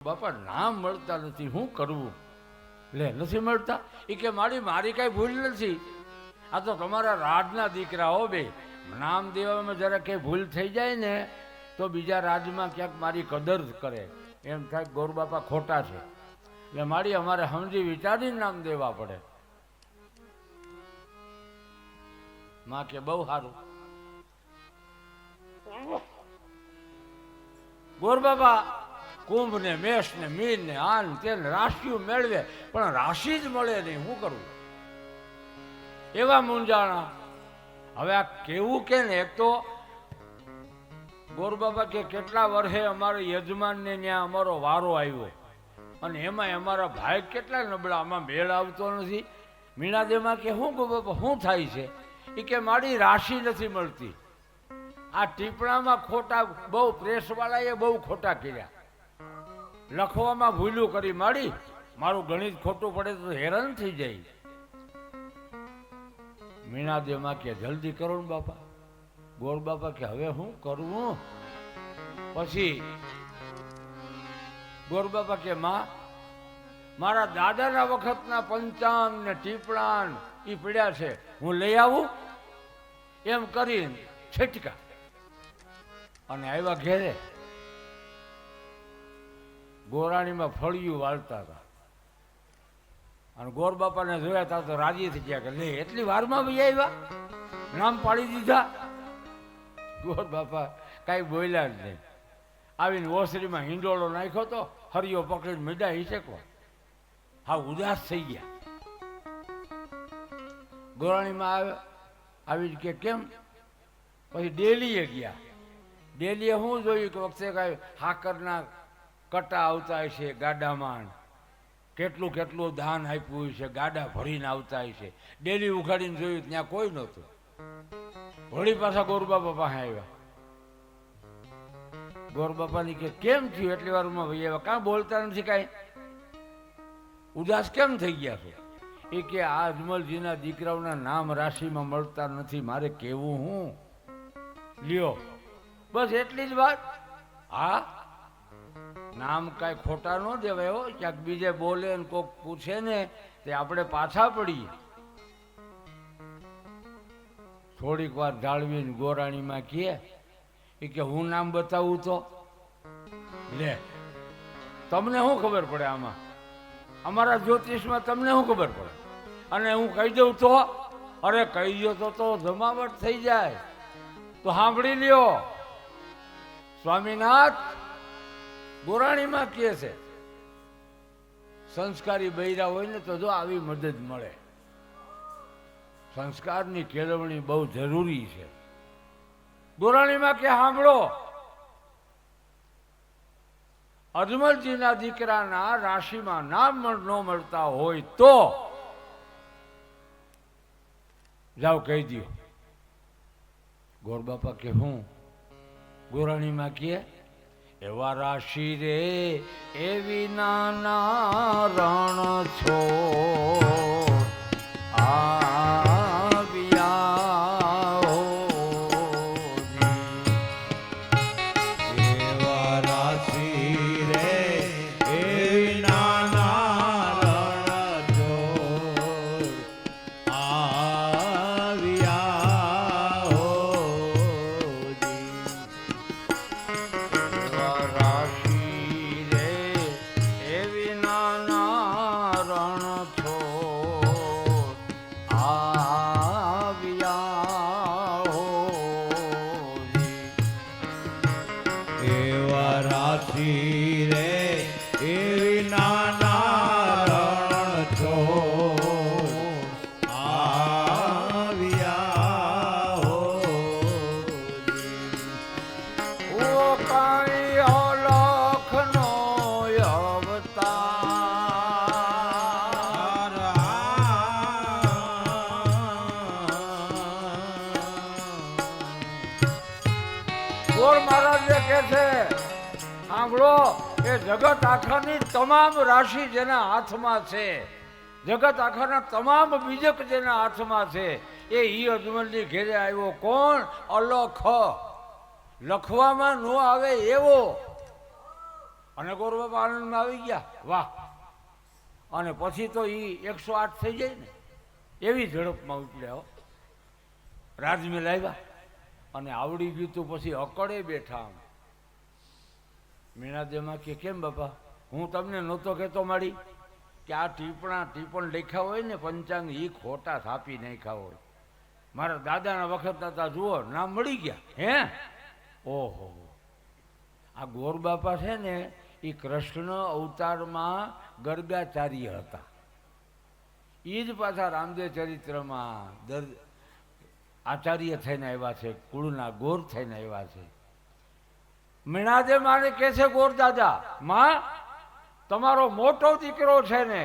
બાપા નામ મળતા નથી, શું કરવું? લે નથી મળતા? એ કે મારી કાંઈ ભૂલ નથી, આ તો તમારા રાજના દીકરા હો બે. નામ દેવામાં જરા કંઈ ભૂલ થઈ જાય ને તો બીજા રાજમાં ક્યાંક મારી કદર કરે, એમ થાય ગોરબાપા ખોટા છે. એટલે મારી અમારે સમજી વિચારીને નામ દેવા પડે. માં કે બહુ સારું. ગોરબાપા કુંભ ને મેષ ને મીન ને આન તેને રાશિઓ મેળવે, પણ રાશિ જ મળે નહીં, શું કરવું? એવા મૂંઝાણા. હવે આ કેવું કે ને, એક તો ગોરબાબા કે કેટલા વર્ષે અમારા યજમાનને ત્યાં અમારો વારો આવ્યો, અને એમાં અમારા ભાઈ કેટલા નબળા, આમાં મેળ આવતો નથી. મીણાદેમાં કે શું ગોરબાબા શું થાય છે? એ કે મારી રાશિ નથી મળતી. આ ટીપણામાં ખોટા બહુ પ્રેસવાળાએ બહુ ખોટા કર્યા, લખવામાં ભૂલું કરી માડી, મારું ગણિત ખોટું પડે તો હેરાન થઈ જાય. મીણાદેવમાં કે જલ્દી કરો ને બાપા. ગોરબાપા કે હવે શું કરવું? પછી ગોરબાપા કે માં, મારા દાદાના વખતના પંચાંગ ને ટીપણા એ પડ્યા છે, હું લઈ આવું? એમ કરીને છટકા અને આવ્યા ઘેરે. ગોરાણીમાં ફળિયું વાળતા હતા, અને ગોરબાપાને જોયા હતા તો રાજી થઈ ગયા કે લે એટલી વારમાં ભાઈ આવ્યા, નામ પાડી દીધા. ગોરબાપા કાંઈ બોલ્યા જ નહીં. આવીને ઓસરીમાં હિંડોળો નાખ્યો તો હરિયો પકડીને મીડા હિસકવા. હા, ઉદાસ થઈ ગયા. ગોરાણીમાં આવી કે કેમ? પછી ડેલીએ ગયા. ડેલીએ શું જોયું કે વખતે કાંઈ હાકરના કટા આવતા છે ગાડામાં, કેટલું કેટલું દાન આપ્યું છે, ગાડા ભરીને આવતા છે. ડેલી ઉઘાડીને જોયું ત્યાં કોઈ નહોતું. વળી પાછા ગોરબાપા પાસે આવ્યા. ગોરબાપાની કે કેમ થયું એટલી વારમાં ભાઈ આવ્યા, કાં બોલતા નથી, કાંઈ ઉદાસ કેમ થઈ ગયા છો? એ કે આ અજમલજીના દીકરાઓના નામ રાશિમાં મળતા નથી, મારે કેવું હું? લ્યો બસ એટલી જ વાત. હા, નામ કાંઈ ખોટા ન દેવાય હો. ક્યાંક બીજે બોલે ને કોક પૂછે ને તે આપણે પાછા પડીએ. થોડીક વાર જાળવીને ગોરાણીમાં કહે કે હું નામ બતાવું તો? લે તમને શું ખબર પડે આમાં? અમારા જ્યોતિષમાં તમને શું ખબર પડે? અને હું કહી દઉં તો? અરે કહી દો તો જમાવટ થઈ જાય. તો સાંભળી લ્યો, સ્વામીનાથ ગોરાણીમાં કહે છે સંસ્કારી બૈરા હોય ને તો જો આવી મદદ મળે. સંસ્કારની કેળવણી બહુ જરૂરી છે. ગોરાણીમાં કે સાંભળો, અજમલજીના દીકરાના રાશિમાં નામ ન મળતા હોય તો જાઓ કહી દો. ગોરબાપા કે હું? ગોરાણીમાં કે એવા રાશિ રે એવી નાના રણ છો સાંભળો, એ જગત આખાની તમામ રાશિ જેના હાથમાં છે, જગત આખાના તમામ બીજક જેના હાથમાં છે, એ ઈ અજમલની ઘેરે આવ્યો. કોણ? અલખ. લખવામાં ન આવે એવો અને ગોરબાપા આનંદમાં આવી ગયા, વાહ. અને પછી તો એ 108 થઈ જાય ને એવી ઝડપમાં ઉપડ્યા હો. રાજમહેલ આવ્યા અને આવડી ગયું તો પછી અકળે બેઠા. આમ મીણાદેમાં કે કેમ બાપા, હું તમને નહોતો કહેતો માડી કે આ ટીપણ લખ્યા હોય ને પંચાંગ એ ખોટા થાપી નાખ્યા હોય. મારા દાદાના વખત હતા, જુઓ નામ મળી ગયા. હે ઓહો, આ ગોરબાપા છે ને એ કૃષ્ણ અવતારમાં ગર્ગાચાર્ય હતા. એ જ પાછા રામદેવ ચરિત્રમાં આચાર્ય થઈને આવ્યા છે, કુળના ગોર થઈને આવ્યા છે. મીણાદેવ માને કહે છે, ગોર દાદા માં, તમારો મોટો દીકરો છે ને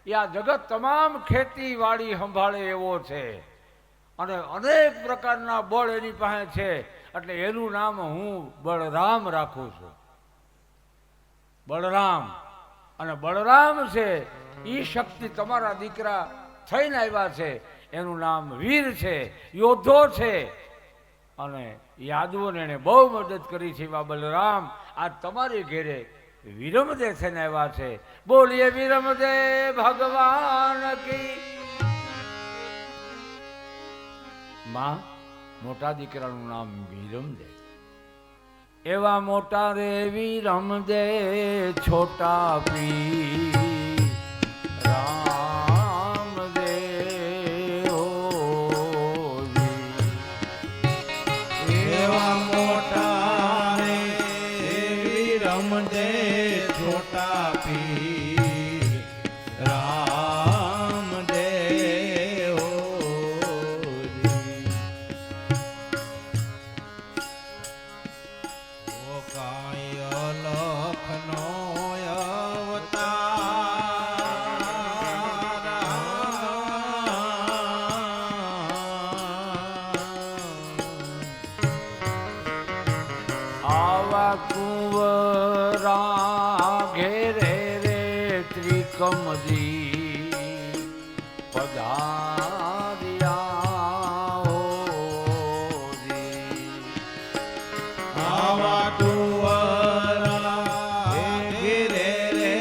એ આ જગત તમામ ખેતીવાડી સંભાળે એવો છે અને અનેક પ્રકારના બળ એની પાસે છે, એટલે એનું નામ હું બળરામ રાખું છું. બળરામ. અને બળરામ છે એ શક્તિ તમારા દીકરા થઈને આવ્યા છે, એનું નામ વીર છે, યોદ્ધો છે. અને યાદવોને એને બહુ મદદ કરી છે. એવા બલરામ આજ તમારી ઘેરે વિરમદે થઈને આવ્યા છે. બોલીએ વિરમદે ભગવાન કી. માં, મોટા દીકરાનું નામ વિરમદે. એવા મોટા રે વિરમદે છોટા પી કુંવરા ઘેરે રે ત્રિકમજી પધાર્યા હોરી. આવા કુંવરા ઘેરે રે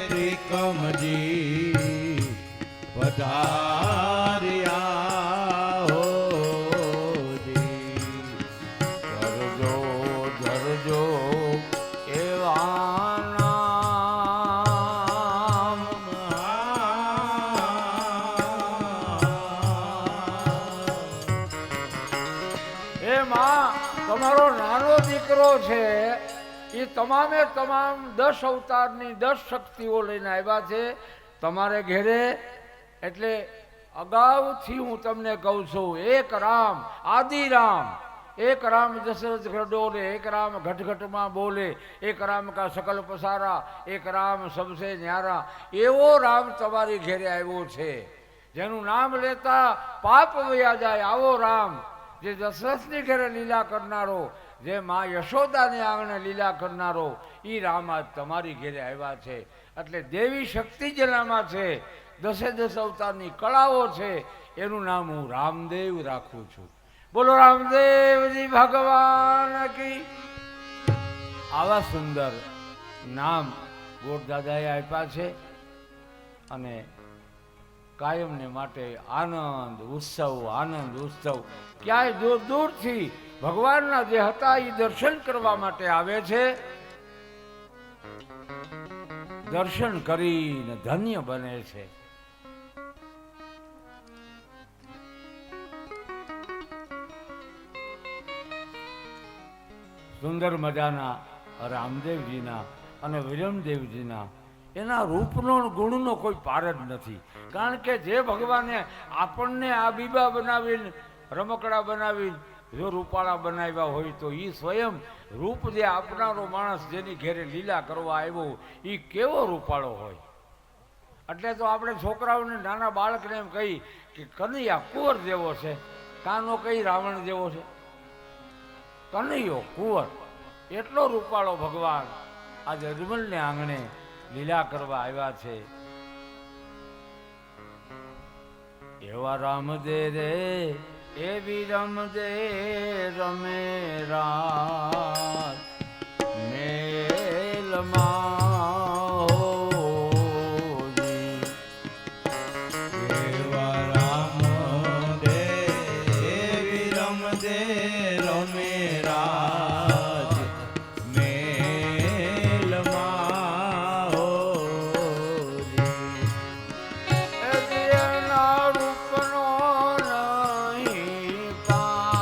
ત્રિકમજી પધાર્યા હોરી. ધરજો ધરજો એવા નામ. એ માં, તમારો નાનો દીકરો છે એ તમામે તમામ 10 અવતારની 10 શક્તિઓ લઈને આવ્યા છે તમારે ઘેરે. એટલે અગાઉથી હું તમને કહું છું, એક રામ આદિરામ, એક રામ દશરથ ઘડોલે, એક રામ ઘટઘટમાં બોલે, એક રામ કા સકલ પસારા, એક રામ સબસે ન્યારા. એવો રામ તમારી ઘેરે આવ્યો છે, જેનું નામ લેતા પાપ વયા જાય. આવો રામ, જે દશરથની ઘેરે લીલા કરનારો, જે મા યશોદાને આંગણે લીલા કરનારો, એ રામ આજ તમારી ઘેરે આવ્યા છે. એટલે દેવી શક્તિ જેનામાં છે, 10 અવતારની કળાઓ છે, એનું નામ હું રામદેવ રાખું છું. બોલો રામદેવજી ભગવાન કી. આવા સુંદર નામ ગોરદાદાએ આપ્યા છે અને કાયમને માટે આનંદ ઉત્સવ. ક્યાંય દૂર દૂરથી ભગવાનના જે હતા એ દર્શન કરવા માટે આવે છે. દર્શન કરીને ધન્ય બને છે. સુંદર મજાના રામદેવજીના અને વિરમદેવજીના એના રૂપનો ગુણનો કોઈ પાર જ નથી. કારણ કે જે ભગવાને આપણને આ બીબા બનાવીને, રમકડા બનાવીને જો રૂપાળા બનાવ્યા હોય તો એ સ્વયં રૂપ જે આપનારો માણસ જેની ઘેરે લીલા કરવા આવ્યો એ કેવો રૂપાળો હોય. એટલે તો આપણે છોકરાઓને, નાના બાળકને એમ કહી કે કનૈયા કુંવર જેવો છે, કાનો કઈ રાવણ જેવો છે. કનૈયો કુંવર એટલો રૂપાળો ભગવાન આજે અજમલને આંગણે લીલા કરવા આવ્યા છે. એવા રામદે રે એવી રમદે રમે રાત મેલ મેલમાં હોજી. એવા રામ દેવી રમદે રમે રાજ મેલમાં હોજી. એના રૂપનો નહીં પાર.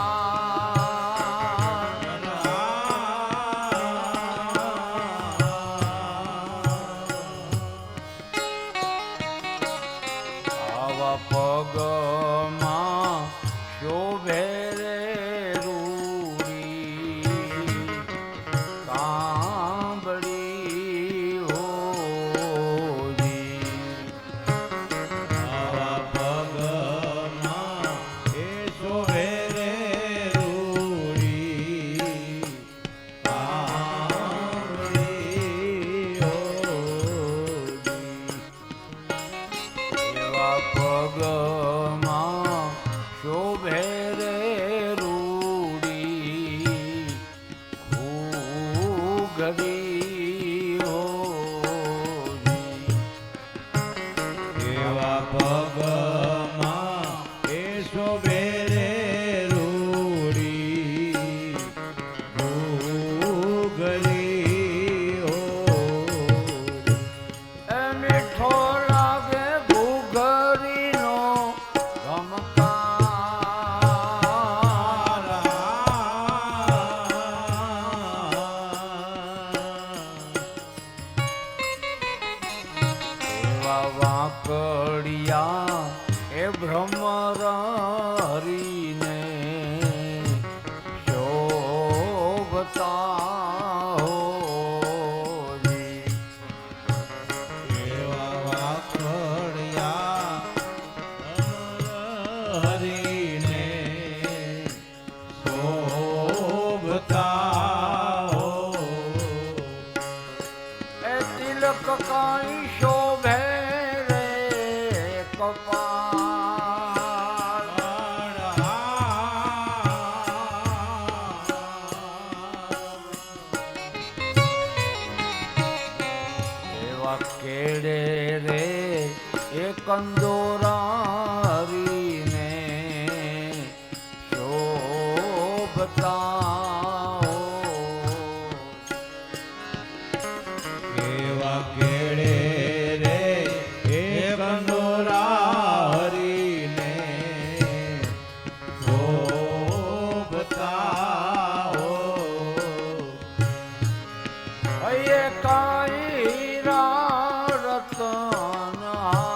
આવા પગમાં શોભે રે રૂડી કાંબળી હોજી. આવા પગમાં એ શોભે રે રૂડી કાંબળી હોજી. એવા પગમાં શોભે રે રૂડી ઘૂઘરી હોજી. એવા પગમાં એ શોભે રે રૂડી ઘૂઘરી હોજી. એ મીઠો લાગે ઘૂઘરીનો ગમકાર. એવા વાંકડિયા એ ભ્રમર હરીને શોભતા હોજી. એવા વાકડિયા હરીને શોભતા હો. એ તિલક કાંઈ શોભે રે કપાળ. એવા કેડે રે એ કંદોરા હરીને શોભતા હો. એવા કેળે રે એ કંદોરા હરીને શોભતા હો. એ કાંઈ હીરા રતન હાર.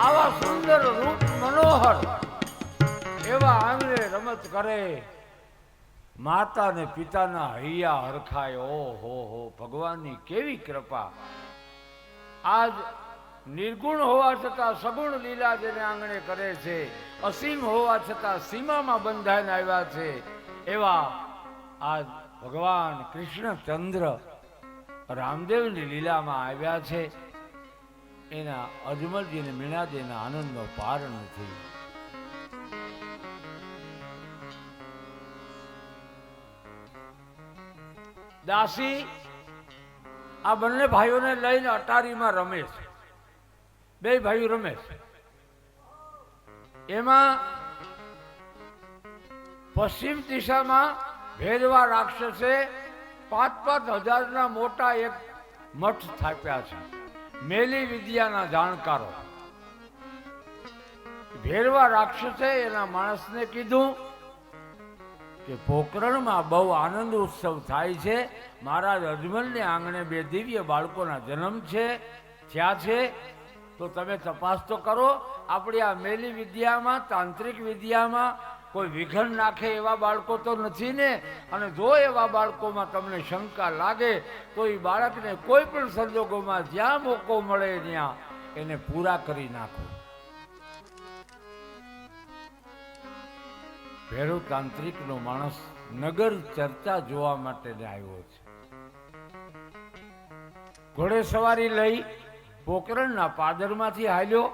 આવા સુંદર રૂપ મનોહર એવા આંગણે રમત કરે. માતા ને પિતાના હૈયા હરખાય. ઓ હો ભગવાનની કેવી કૃપા. આજ નિર્ગુણ હોવા છતાં સગુણ લીલા જેને આંગણે કરે છે. અસીમ હોવા છતાં સીમામાં બંધાઈને આવ્યા છે. એવા આજ ભગવાન કૃષ્ણચંદ્ર રામદેવની લીલામાં આવ્યા છે. એના અજમલજીને મીણાજીના આનંદનો પાર નથી. દાસી આ બંને ભાઈઓને લઈને અટારીમાં રમે છે. બે ભાઈઓ રમે છે. એમાં પશ્ચિમ દિશામાં ભેરવા રાક્ષસે 5-5 હજારના મોટા એક મઠ સ્થાપ્યા છે. મેલી વિદ્યાના જાણકારો. ભેરવા રાક્ષસે એના માણસને કીધું કે પોકરણમાં બહુ આનંદ ઉત્સવ થાય છે. મહારાજ અજમલને આંગણે 2 દિવ્ય બાળકોના જન્મ થયા છે. તો તમે તપાસ તો કરો. આપણી આ મેલી વિદ્યામાં, તાંત્રિક વિદ્યામાં કોઈ વિઘન નાખે એવા બાળકો તો નથી ને. અને જો એવા બાળકોમાં તમને શંકા લાગે તો એ બાળકને કોઈ પણ સંજોગોમાં જ્યાં મોકો મળે ત્યાં એને પૂરા કરી નાખો. ભેરુ તાંત્રિકનો માણસ નગર ચર્ચા જોવા માટે આવ્યો છે. ઘોડે સવારી લઈ પોકરણના પાદરમાંથી હાલ્યો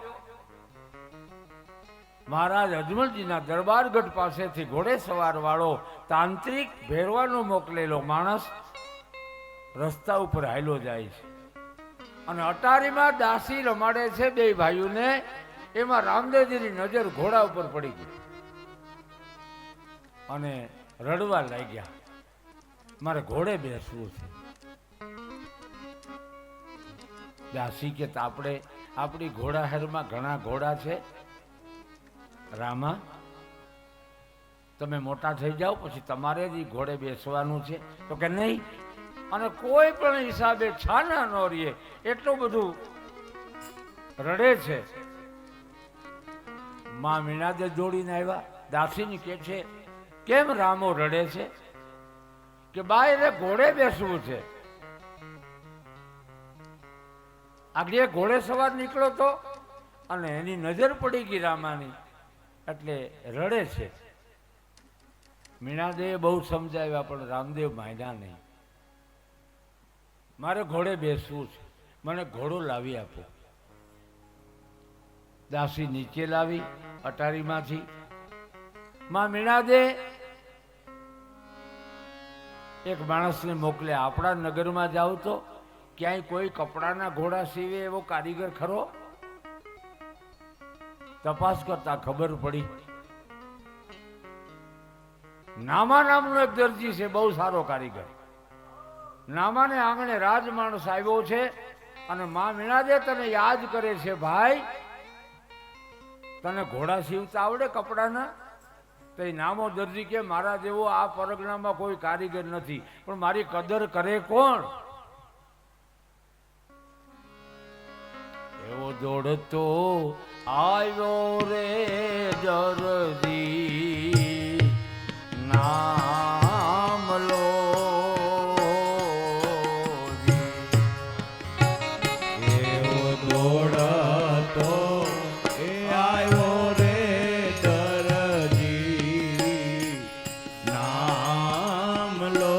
મહારાજ અજમલજીના દરબારગઢ પાસેથી ઘોડે સવાર વાળો તાંત્રિક ભેરવાનો મોકલેલો માણસ રસ્તા ઉપર હાલ્યો જાય છે અને અટારીમાં દાસી રમાડે છે બે ભાઈઓને. એમાં રામદેવજીની નજર ઘોડા ઉપર પડી ગઈ અને રડવા લાગ્યા, મારે ઘોડે બેસવું છે. દાસી કે આપણી ઘોડાહેરમાં ઘણા ઘોડા છે, રામા તમે મોટા થઈ જાઓ પછી તમારે જ ઘોડે બેસવાનું છે. તો કે નહીં, અને કોઈ પણ હિસાબે છાના ન રહીએ એટલું બધું રડે છે. માં મીણાદે દોડીને આવ્યા. દાસીની કે છે કેમ રામો રડે છે? કે બા એને ઘોડે બેસવું છે. આગળ ઘોડે સવાર નીકળો તો અને એની નજર પડી ગઈ રામાની એટલે રડે છે. મીણાદેવે બહુ સમજાવ્યા પણ રામદેવ માન્યા નહીં. મારે ઘોડે બેસવું છે, મને ઘોડો લાવી આપો. દાસી નીચે લાવી અટારીમાંથી. માં મીણાદે એક માણસને મોકલે, આપણા નગરમાં જાવ તો ક્યાંય કોઈ કપડાના ઘોડા સીવે એવો કારીગર ખરો? તપાસ કરતા ખબર પડી નામા નામનો એક દરજી છે, બહુ સારો કારીગર. નામાને આંગણે રાજ માણસ આવ્યો છે અને માં મીણાદે તને યાદ કરે છે, ભાઈ તને ઘોડા સીવતા આવડે કપડાના? તો એ નામો દરજી કે મારા જેવો આ પરગણામાં કોઈ કારીગર નથી, પણ મારી કદર કરે કોણ? એવો દોડતો આવ્યો રે દરજી નામ લો. એવો દોડતો એ આવ્યો રે દરજી નામ લો.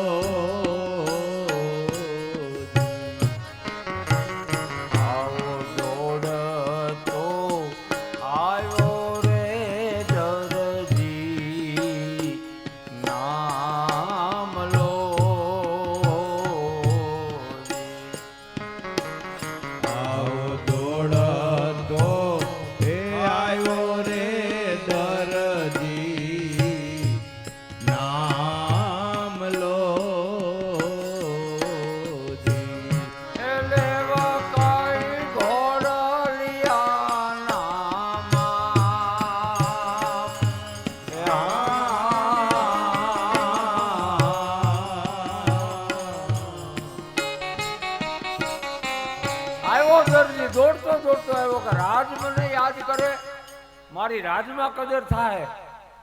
આવો દોડતો આવ્યો રે દરજી નામ લો. આવો દોડતો એ આવ્યો રે દરજી નામ લો. લેવા કઈ ઘોડલિયા નામા. આવ્યો દરજી દોડતો દોડતો આવ્યો કે રાજ મને યાદ કરે, મારી રાજમાં કદર થાય.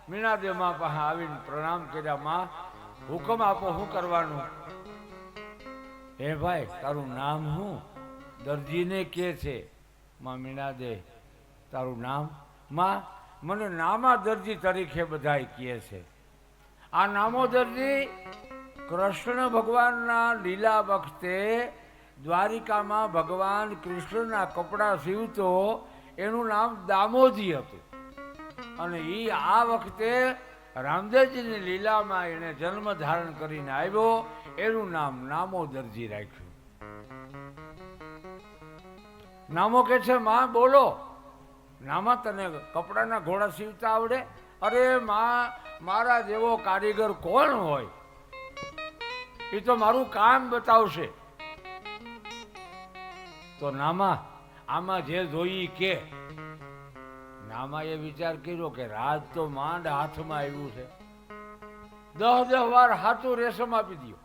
મીણાદેવ માં પાસે આવીને પ્રણામ કર્યા. માં હુકમ આપો, શું કરવાનું? હે ભાઈ તારું નામ શું? દરજીને કે છે. માં મીણાદેવ તારું નામ? માં મને નામા દરજી તરીકે બધાય કહે છે. આ નામો દરજી કૃષ્ણ ભગવાનના લીલા વખતે દ્વારિકામાં ભગવાન કૃષ્ણના કપડાં સીવતો, એનું નામ દામોજી હતું. અને એ આ વખતે રામદેવજીની લીલામાં એને જન્મ ધારણ કરીને આવ્યો, એનું નામ નામો દરજી રાખ્યું. નામો કે છે માં બોલો, નામા તને કપડાના ઘોડા સીવતા આવડે? અરે માં મારા જેવો કારીગર કોણ હોય, એ તો મારું કામ બતાવશે. તો નામા આમાં જે જોઈ કે નામાએ વિચાર કર્યો કે રાજ તો માંડ હાથમાં આવ્યું છે. 10 વાર હાથું રેશમ આપી દો,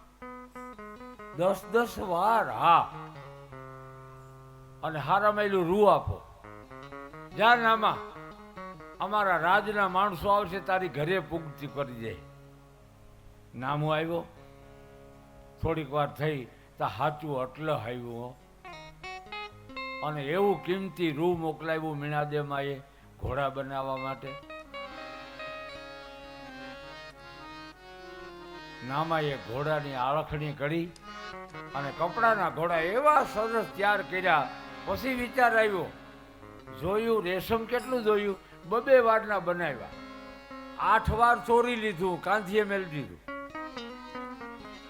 10 વાર. હા, અને હારા માયલું રૂ આપો. જા નામા, અમારા રાજના માણસો આવશે, તારી ઘરે પૂગતી કરી જાય. નામો આવ્યો, થોડીક વાર થઈ તો હાચું અટલ આવ્યું અને એવું કિંમતી રૂ મોકલાવ્યું મીણાદેવમાં એ ઘોડા બનાવવા માટે. નામાએ ઘોડાની આળખણી કરી અને કપડાના ઘોડા એવા સરસ તૈયાર કર્યા. પછી વિચાર આવ્યો, જોયું રેશમ કેટલું જોયું, બબે વારના બનાવ્યા, 8 વાર ચોરી લીધું, કાંધીએ મેળ દીધું.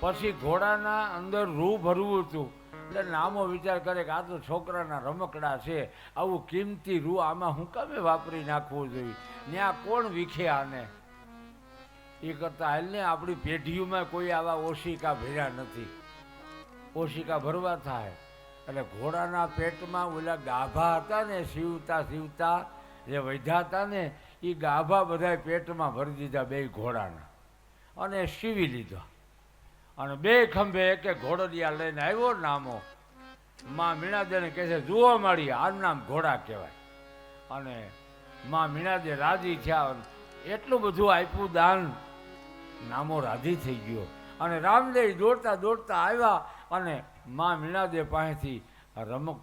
પછી ઘોડાના અંદર રૂ ભરવું હતું એટલે નામો વિચાર કરે કે આ તો છોકરાના રમકડા છે, આવું કિંમતી રૂ આમાં હું કામે વાપરી નાખવું જોઈએ, ત્યાં કોણ વીખે આને. એ કરતા હાલને આપણી પેઢીઓમાં કોઈ આવા ઓશિકા ભર્યા નથી. ઓશિકા ભરવા થાય એટલે ઘોડાના પેટમાં ઓલા ગાભા હતા ને, સીવતા જે વૈધા હતા ને, એ ગાભા બધા પેટમાં ભરી દીધા બે ઘોડાના અને સીવી લીધા. અને બે ખંભે એક ઘોડલિયા લઈને આવ્યો નામો. માં મીણાદેને કહે છે, જુઓ મારી, આ નામ ઘોડા કહેવાય. અને માં મીણાદે રાજી થયા, એટલું બધું આપ્યું દાન, નામો રાજી થઈ ગયો. અને રામદેવ દોડતા દોડતા આવ્યા અને માં મીણાદે પાસેથી રમક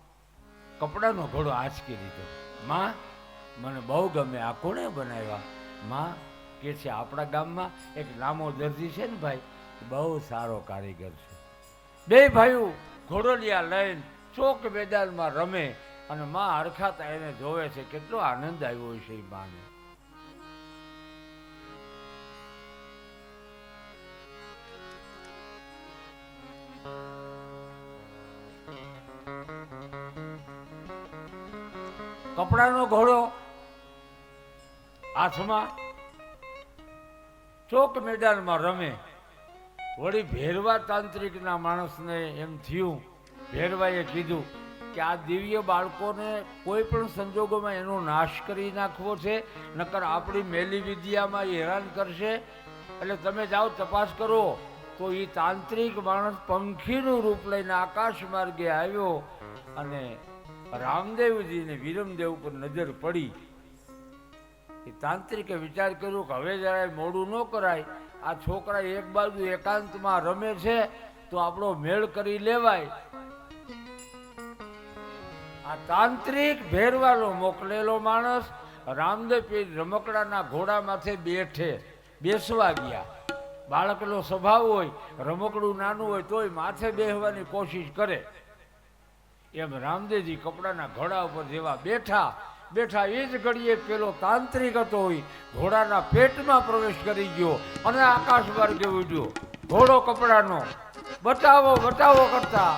કપડાનો ઘોડો આંચકી લીધો. માં, મને બહુ ગમે, આ કોણે બનાવ્યા? માં કે છે, આપણા ગામમાં એક નામો દરજી છે ને ભાઈ, બહુ સારો કારીગર છે. બે ભાઈઓ ઘોડલિયા લઈને ચોક મેદાનમાં રમે અને માં હરખાતા એને જોવે છે. કેટલો આનંદ આવ્યો છે એ માને. કપડાનો ઘોડો હાથમાં, ચોક મેદાનમાં રમે. વળી ભેરવા તાંત્રિકના માણસને એમ થયું, ભેરવાએ કીધું કે આ દિવ્ય બાળકોને કોઈ પણ સંજોગોમાં એનો નાશ કરી નાખવો છે, નકર આપણી મેલી વિદ્યામાં એ હેરાન કરશે. એટલે તમે જાઓ તપાસ કરો. તો એ તાંત્રિક માણસ પંખીનું રૂપ લઈને આકાશ માર્ગે આવ્યો અને રામદેવજીને વિરમદેવ ઉપર નજર પડી. એ તાંત્રિકે વિચાર કર્યો કે હવે જરાય મોડું ન કરાય, આ છોકરા એક બાજુ એકાંતમાં રમે છે તો આપણો મેળ કરી લેવાય. આ તાંત્રિક ભેરવાલો મોકલેલો માણસ રામદેવ પીર રમકડાના ઘોડા માથે બેસવા ગયા. બાળકનો સ્વભાવ હોય, રમકડું નાનું હોય તોય માથે બેસવાની કોશિશ કરે. એમ રામદેવજી કપડાના ઘોડા ઉપર જેવા બેઠા એ જ ઘડીએ પેલો તાંત્રિક હતો હોય ઘોડાના પેટમાં પ્રવેશ કરી ગયો અને આકાશ માર્ગે ઉડ્યો. ઘોડો કપડાનો બચાવો બચાવો કરતા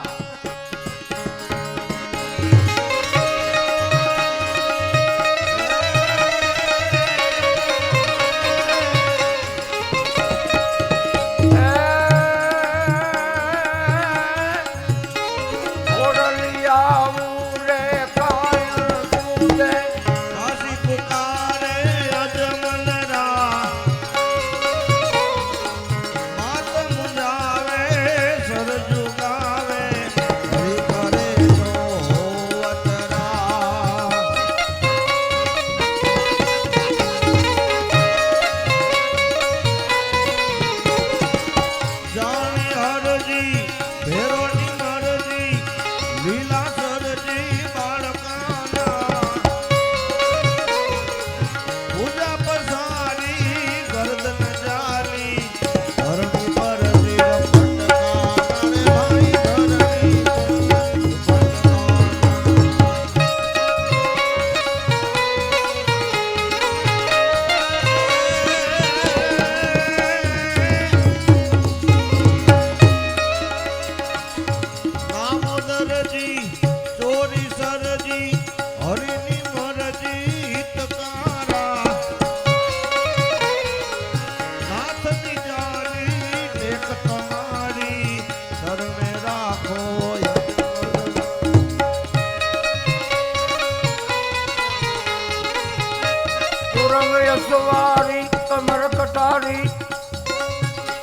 સવારી કમર કટારી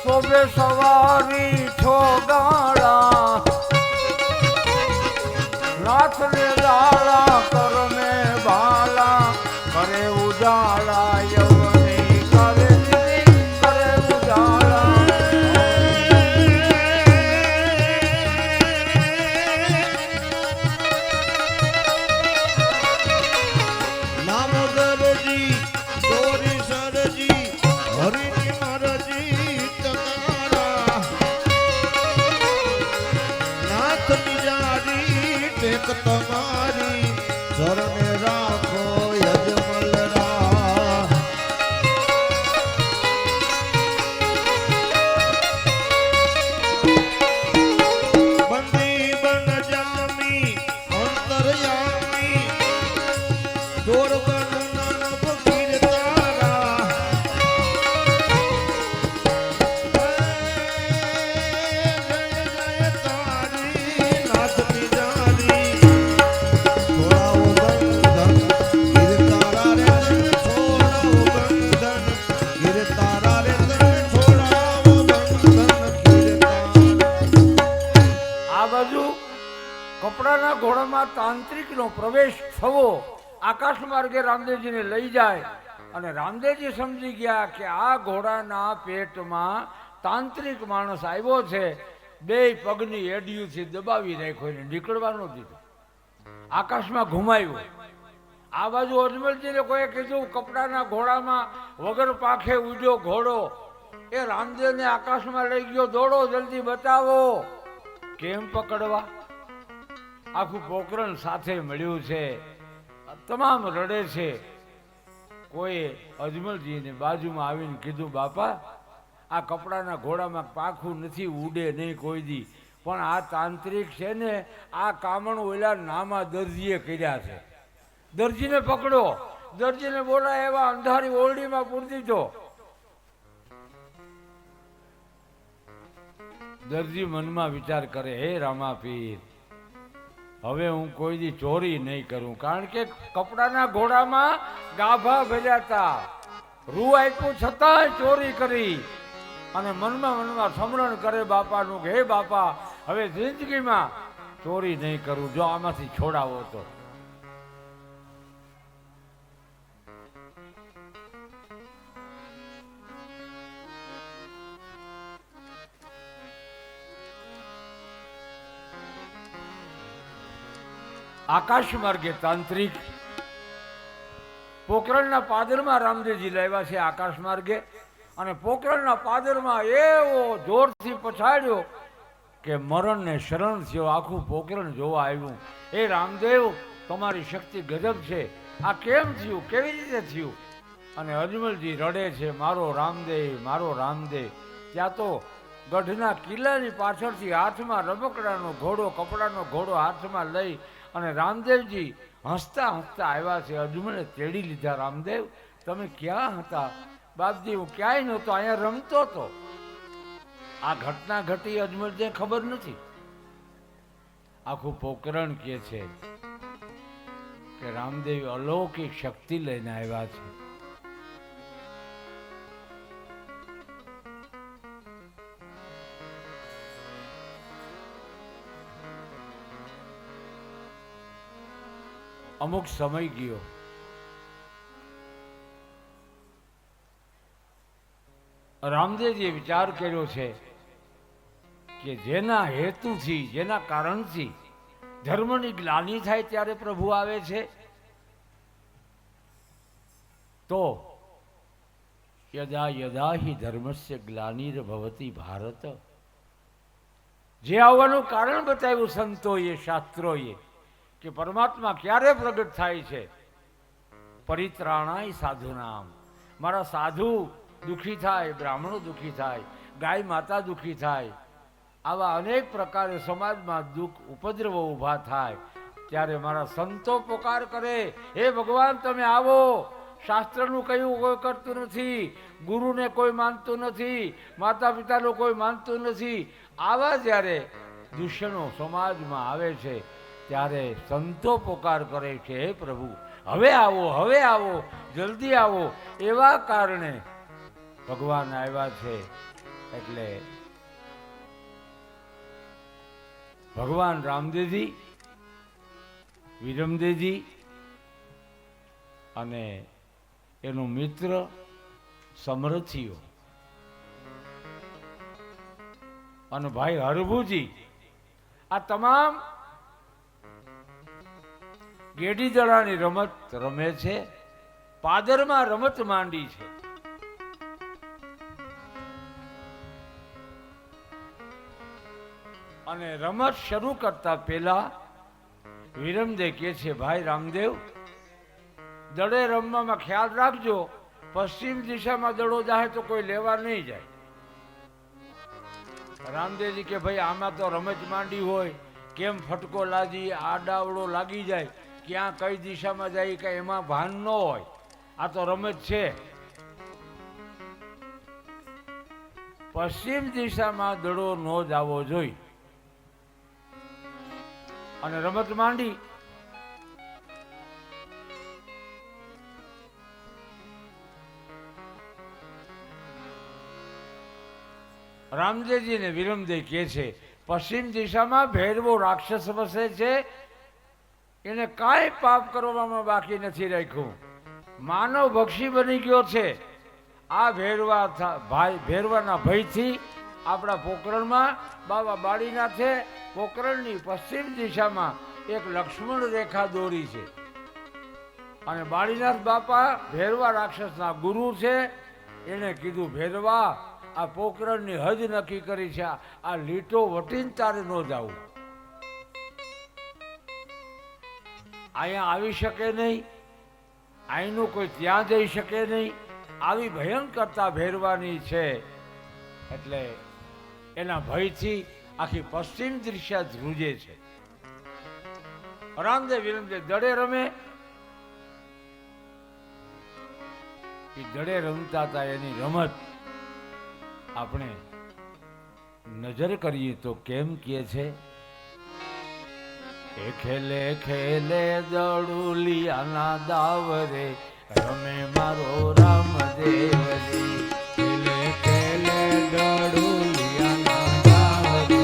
શોભે સવારી ઠોગાળા નાથ ને લાળા કર મે ભાલા કરે ઉજાળા યવની કરે કરે ઉજાળા નામોદરજી ચોરી સરજી હરિની મરજી ટકારા નાથ નિજારી ટેક તમારી શરણે રાખો યજમલ રા કપડાના ઘોડામાં તાંત્રિકનો પ્રવેશ થવો આકાશ માર્ગે રામદેવજીને લઈ જાય અને રામદેવજી સમજી ગયા કે આ ઘોડાના પેટમાં તાંત્રિક માણસ આવ્યો છે. બે પગની એડિયુંથી દબાવી રાખ્યો એને નીકળવા ન દીધો, આકાશમાં ઘુમાવ્યો. આ બાજુ અજમલજીને કોઈ કીધું કપડાના ઘોડામાં વગર પાખે ઉડ્યો ઘોડો એ રામદેવને આકાશમાં લઈ ગયો, દોડો જલ્દી બતાવો. કેમ પકડવા? આખું પોકરણ સાથે મળ્યું છે, તમામ રડે છે. કોઈ અજમલજીને બાજુમાં આવીને કીધું, બાપા આ કપડાના ઘોડામાં પાખું નથી, ઉડે નહીં કોઈ દી, પણ આ તાંત્રિક છે ને આ કામણ ઓલા નામા દરજીએ કર્યા છે. દરજીને પકડો. દરજીને બોલાય એવા અંધારી ઓરડીમાં પૂરી દીધો. દરજી મનમાં વિચાર કરે, હે રામાપીર, હવે હું કોઈ દી ચોરી નહીં કરું, કારણ કે કપડાના ઘોડામાં ગાભા ભર્યા હતા, રૂ આપ્યું છતાંય ચોરી કરી. અને મનમાં સ્મરણ કરે બાપાનું કે હે બાપા, હવે જિંદગીમાં ચોરી નહીં કરું, જો આમાંથી છોડાવો તો. આકાશ માર્ગે તાંત્રિક પોકરણના પાદરમાં રામદેવજી લાવ્યા છે આકાશ માર્ગે, અને પોકરણના પાદરમાં એવો જોરથી પછાડ્યો કે મરણને શરણ થયો. આખું પોકરણ જોવા આવ્યું. એ રામદેવ, તમારી શક્તિ ગજબ છે, આ કેમ થયું, કેવી રીતે થયું? અને અજમલજી રડે છે, મારો રામદેવ, મારો રામદેવ. ત્યાં તો ગઢના કિલ્લાની પાછળથી હાથમાં રમકડાનો ઘોડો, કપડાનો ઘોડો હાથમાં લઈ અને રામદેવજી હસતા હસતા આવ્યા છે. અજમલે તેડી લીધા, રામદેવ તમે ક્યાં હતા? બાપજી હું ક્યાંય નહોતો, અહીંયા રમતો હતો. આ ઘટના ઘટી અજમલને ખબર નથી. આખું પોકરણ કહે છે કે રામદેવ અલૌકિક શક્તિ લઈને આવ્યા છે. અમુક સમય ગયો. રામદેવજીએ વિચાર કર્યો છે કે જેના હેતુથી, જેના કારણથી ધર્મની ગ્લાનિ થાય ત્યારે પ્રભુ આવે છે, તો યદા યદા હિ ધર્મસ્ય ગ્લાનિર્ભવતિ ભારત, જે આવવાનું કારણ બતાવ્યું સંતોએ, શાસ્ત્રોએ, કે પરમાત્મા ક્યારે પ્રગટ થાય છે? પરિત્રાણાય સાધુનામ, મારા સાધુ દુઃખી થાય, બ્રાહ્મણો દુઃખી થાય, ગાય માતા દુઃખી થાય, આવા અનેક પ્રકારે સમાજમાં દુઃખ ઉપદ્રવો ઊભા થાય ત્યારે મારા સંતો પોકાર કરે, હે ભગવાન તમે આવો. શાસ્ત્રનું કહ્યું કોઈ કરતું નથી, ગુરુને કોઈ માનતું નથી, માતા પિતાનું કોઈ માનતું નથી. આવા જ્યારે દૂષણો સમાજમાં આવે છે ત્યારે સંતો પોકાર કરે છે, હે પ્રભુ હવે આવો, હવે આવો, જલ્દી આવો. એવા કારણે ભગવાન આવ્યા છે. એટલે ભગવાન રામદેવજી, વિરમદેવજી અને એનું મિત્ર સમરથીઓ અને ભાઈ હરભુજી, આ તમામ ગેડી દડાની રમત રમે છે. પાદરમાં રમત માંડી છે. અને રમત શરૂ કરતા પહેલા વિરમદેવ કહે છે, ભાઈ રામદેવ, દડે રમવામાં ખ્યાલ રાખજો, પશ્ચિમ દિશામાં દડો જાય તો કોઈ લેવા નહીં જાય. રામદેવજી કે ભાઈ આમાં તો રમત માંડી હોય, કેમ ફટકો લાગી, આડાવડો લાગી જાય, ક્યાં કઈ દિશામાં જાય કે એમાં ભાન ન હોય, આ તો રમત છે. પશ્ચિમ દિશામાં દડો ન જવો જોઈએ. અને રમત માંડી. રામદેવજી ને વિરમદેવ કહે છે, પશ્ચિમ દિશામાં ભેરવો રાક્ષસ વસે છે. એને કાંઈ પાપ કરવામાં બાકી નથી રાખ્યું. માનવ ભક્ષી બની ગયો છે. આ ભેરવાના ભયથી આપણા પોકરણમાં બાબા બાળીનાથે પોકરણની પશ્ચિમ દિશામાં એક લક્ષ્મણ રેખા દોરી છે. અને બાળીનાથ બાપા ભેરવા રાક્ષસના ગુરુ છે. એને કીધું, ભેરવા, આ પોકરણની હદ નક્કી કરી છે, આ લીટો વટીને તારે ન જાવું. અહીંયા આવી શકે નહીં, અહીંનું કોઈ ત્યાં જઈ શકે નહીં. આવી ભયંકરતા ભેરવાની છે. એટલે એના ભયથી આખી પશ્ચિમ દિશા ધ્રુજે છે. રાંદે વિરંદે દડે રમે. એ દડે રમતા હતા એની રમત આપણે નજર કરીએ તો કેમ કહે છે, એ ખેલે ખેલે દડુલિયાના દાવરે રમે મારો રામદેવજી. ખેલે ખેલે દડુલિયાના દાવરે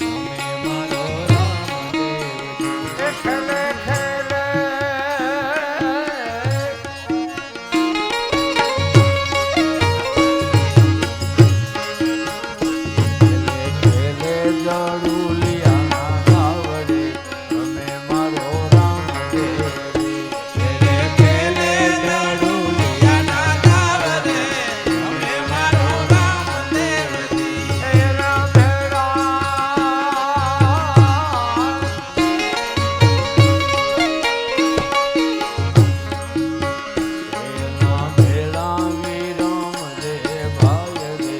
રમે મારો રામદેવજી. એ ખેલે ખેલે ખેલે દડુલિયાના દાવરે રમે મારો રામદેવજી. ખેલે ખેલે દડુલિયાના દાવરે રમે મારો રામદેવજી. એના ભેળા એના ભેળા વિરમ દે ભાય રે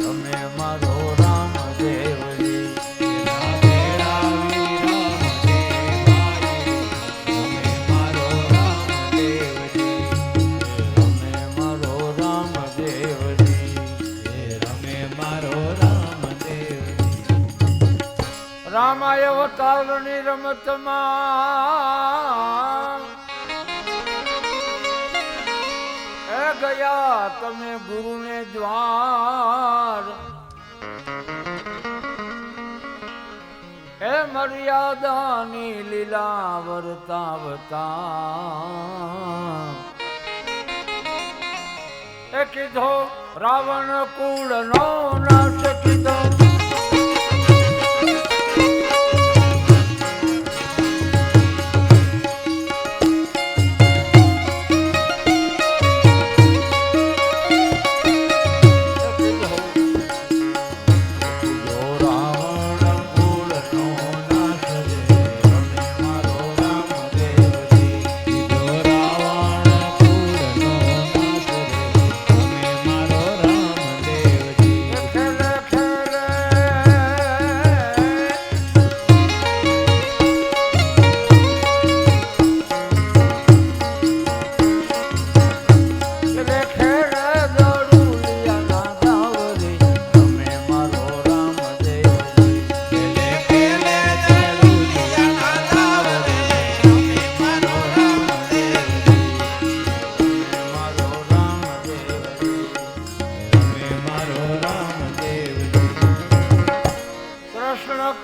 રમે મારો રામદેવજી. એના ભેળા વિરમ દે ભાય રે રમે મારો રામદેવજી. રમે મારો રામદેવજી. રમે મારો રામદેવજી. રામાય અવતારની રમતમાં એ ગયા તમે ગુરુને દ્વાર. એ મર્યાદાની લીલા વર્તાવતા એ કીધો રાવણ કુળનો નાશ કીધો.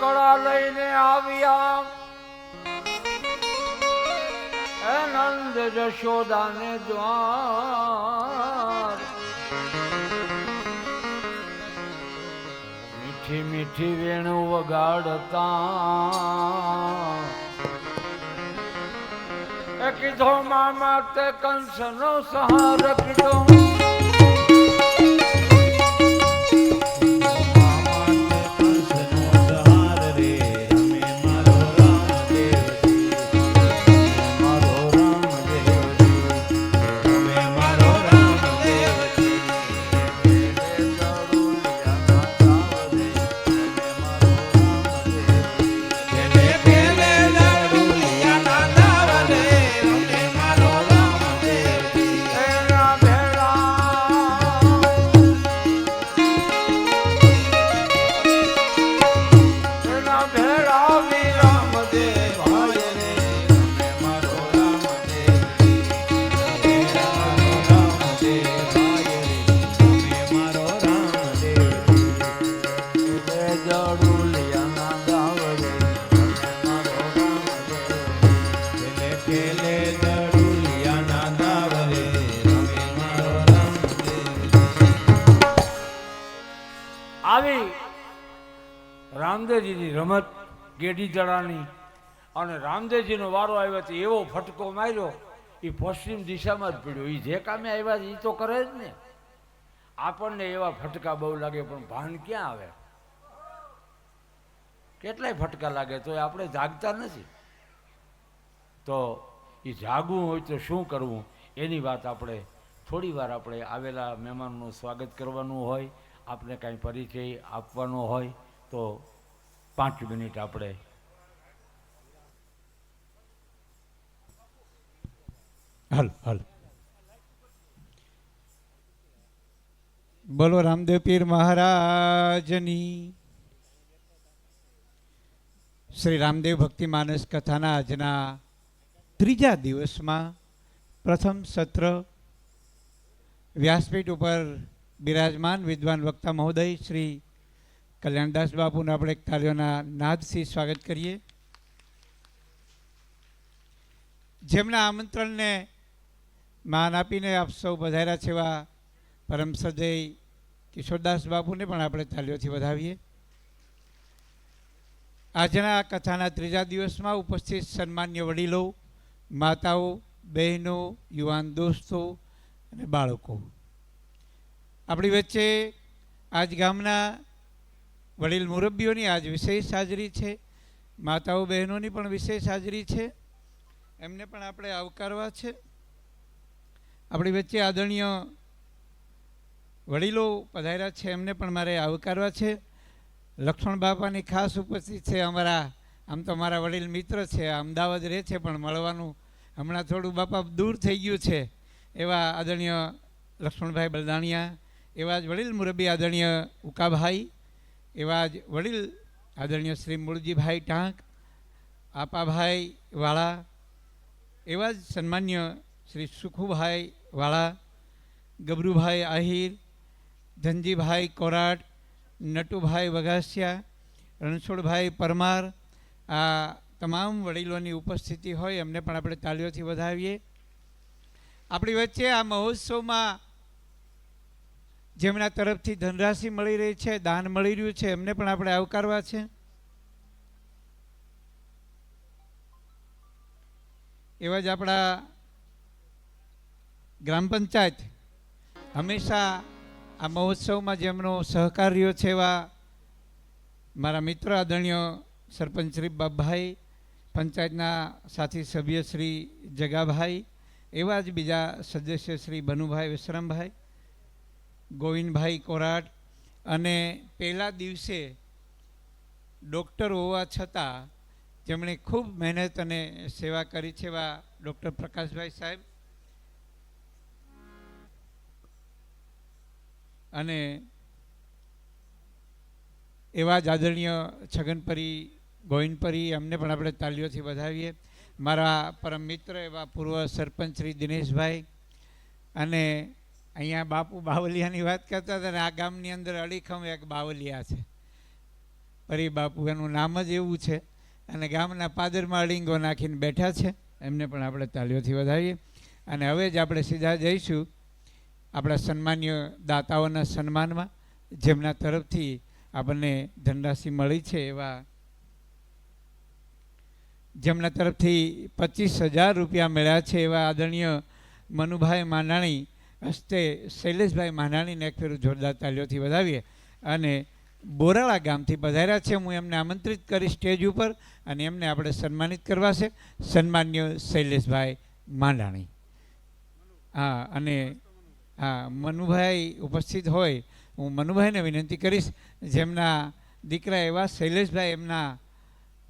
કળા લઈને આવ્યા એ નંદ જશોદાને દ્વાર. મીઠી મીઠી વેણુ વગાડતા એ કીધો મામા તે કંસનો સહાર કીધો. ભેળા આવી રામદેવજીની રમત ગેડી ચડાની અને રામદેવજીનો વારો આવ્યો તો એવો ફટકો માર્યો એ પશ્ચિમ દિશામાં જ પડ્યો. એ જે કામે આવ્યા છે એ તો કરે જ ને. આપણને એવા ફટકા બહુ લાગે પણ ભાન ક્યાં આવે. કેટલાય ફટકા લાગે તો આપણે જાગતા નથી. તો એ જાગવું હોય તો શું કરવું એની વાત આપણે થોડી વાર આપણે આવેલા મહેમાનનું સ્વાગત કરવાનું હોય, આપણે કાંઈ પરિચય આપવાનો હોય તો 5 મિનિટ આપણે હાલ બોલો રામદેવ પીર મહારાજની. શ્રી રામદેવ ભક્તિ માનસ કથાના આજના 3જા દિવસમાં પ્રથમ સત્ર વ્યાસપીઠ ઉપર બિરાજમાન વિદ્વાન વક્તા મહોદય શ્રી કલ્યાણદાસ બાપુને આપણે તાળીઓના નાદથી સ્વાગત કરીએ. જેમના આમંત્રણને માન આપીને આપ સૌ વધાર્યા છે એવા પરમ સદય કિશોરદાસ બાપુને પણ આપણે તાળીઓથી વધાવીએ. આજના કથાના 3જા દિવસમાં ઉપસ્થિત સન્માન્ય વડીલો, માતાઓ, બહેનો, યુવાન દોસ્તો અને બાળકો, આપણી વચ્ચે આજ ગામના વડીલ મુરબ્બીઓની આજ વિશેષ હાજરી છે. માતાઓ બહેનોની પણ વિશેષ હાજરી છે. એમને પણ આપણે આવકારવા છે. આપણી વચ્ચે આદરણીય વડીલો પધાર્યા છે, એમને પણ મારે આવકારવા છે. લક્ષ્મણ બાપાની ખાસ ઉપસ્થિત છે. અમારા આમ તો મારા વડીલ મિત્ર છે, અમદાવાદ રહે છે, પણ મળવાનું હમણાં થોડું બાપા દૂર થઈ ગયું છે. એવા આદરણીય લક્ષ્મણભાઈ બલદાણિયા, એવા જ વડીલ મુરબ્બી આદરણીય ઉકાભાઈ, એવા જ વડીલ આદરણીય શ્રી મૂળજીભાઈ ટાંક, આપાભાઈ વાળા, એવા જ સન્માન્ય શ્રી સુખુભાઈ વાળા, ગબરુભાઈ આહિર, ધનજીભાઈ કોરાટ, નટુભાઈ વઘાસિયા, રણછોડભાઈ પરમાર, આ તમામ વડીલોની ઉપસ્થિતિ હોય એમને પણ આપણે તાળીઓથી વધાવીએ. આપણી વચ્ચે આ મહોત્સવમાં જેમના તરફથી ધનરાશિ મળી રહી છે, દાન મળી રહ્યું છે, એમને પણ આપણે આવકારવા છે. એવા જ આપણા ગ્રામ પંચાયત હંમેશા આ મહોત્સવમાં જેમનો સહકાર રહ્યો છે એવા મારા મિત્ર આદરણીય સરપંચ શ્રી બાપભાઈ, પંચાયતના સાથી સભ્ય શ્રી જગાભાઈ, એવા જ બીજા સદસ્ય શ્રી બનુભાઈ વિશ્રામભાઈ, ગોવિંદભાઈ કોરાટ, અને પહેલા દિવસે ડૉક્ટર હોવા છતાં જેમણે ખૂબ મહેનત અને સેવા કરી છે એવા ડૉક્ટર પ્રકાશભાઈ સાહેબ, અને એવા જ આદરણીય છગનપરી ગોવિંદપરી, એમને પણ આપણે તાળીઓથી વધાવીએ. મારા પરમ મિત્ર એવા પૂર્વ સરપંચ શ્રી દિનેશભાઈ, અને અહીંયા બાપુ બાવલિયાની વાત કરતા હતા ને આ ગામની અંદર અડીખમ એક બાવલિયા છે, પરી બાપુ એનું નામ જ એવું છે, અને ગામના પાદરમાં અડીંગો નાખીને બેઠા છે. એમને પણ આપણે તાળીઓથી વધાવીએ. અને હવે જ આપણે સીધા જઈશું આપણા સન્માન્ય દાતાઓના સન્માનમાં, જેમના તરફથી આપણને ધનરાશિ મળી છે. એવા જેમના તરફથી 25,000 રૂપિયા મળ્યા છે એવા આદરણીય મનુભાઈ માંડાણી હસ્તે શૈલેષભાઈ માંડાણીને એક ફેરું જોરદાર તાળીઓથી વધાવીએ. અને બોરાળા ગામથી પધાર્યા છે, હું એમને આમંત્રિત કરી સ્ટેજ ઉપર, અને એમને આપણે સન્માનિત કરવા છે. સન્માન્ય શૈલેષભાઈ માંડાણી. હા, અને હા, મનુભાઈ ઉપસ્થિત હોય, હું મનુભાઈને વિનંતી કરીશ, જેમના દીકરા એવા શૈલેષભાઈ, એમના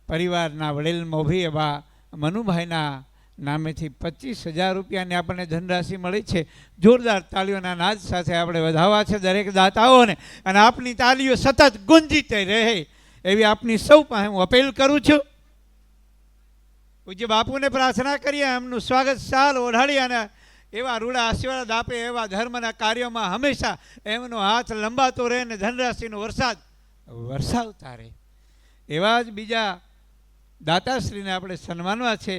પરિવારના વડીલ મોભી એવા મનુભાઈના નામેથી 25,000 રૂપિયાની આપણને ધનરાશિ મળી છે. જોરદાર તાળીઓના નાદ સાથે આપણે વધાવવા છે દરેક દાતાઓને, અને આપની તાળીઓ સતત ગુંજીતી રહે એવી આપની સૌ પાસે હું અપીલ કરું છું. પૂજ્ય બાપુને પ્રાર્થના કરીએ એમનું સ્વાગત સાલ ઓઢાડી અને એવા રૂડા આશીર્વાદ આપે, એવા ધર્મના કાર્યોમાં હંમેશા એમનો હાથ લંબાતો રહે અને ધનરાશિનો વરસાદ વરસાવતા રહે. એવા જ બીજા દાતાશ્રીને આપણે સન્માનવા છે.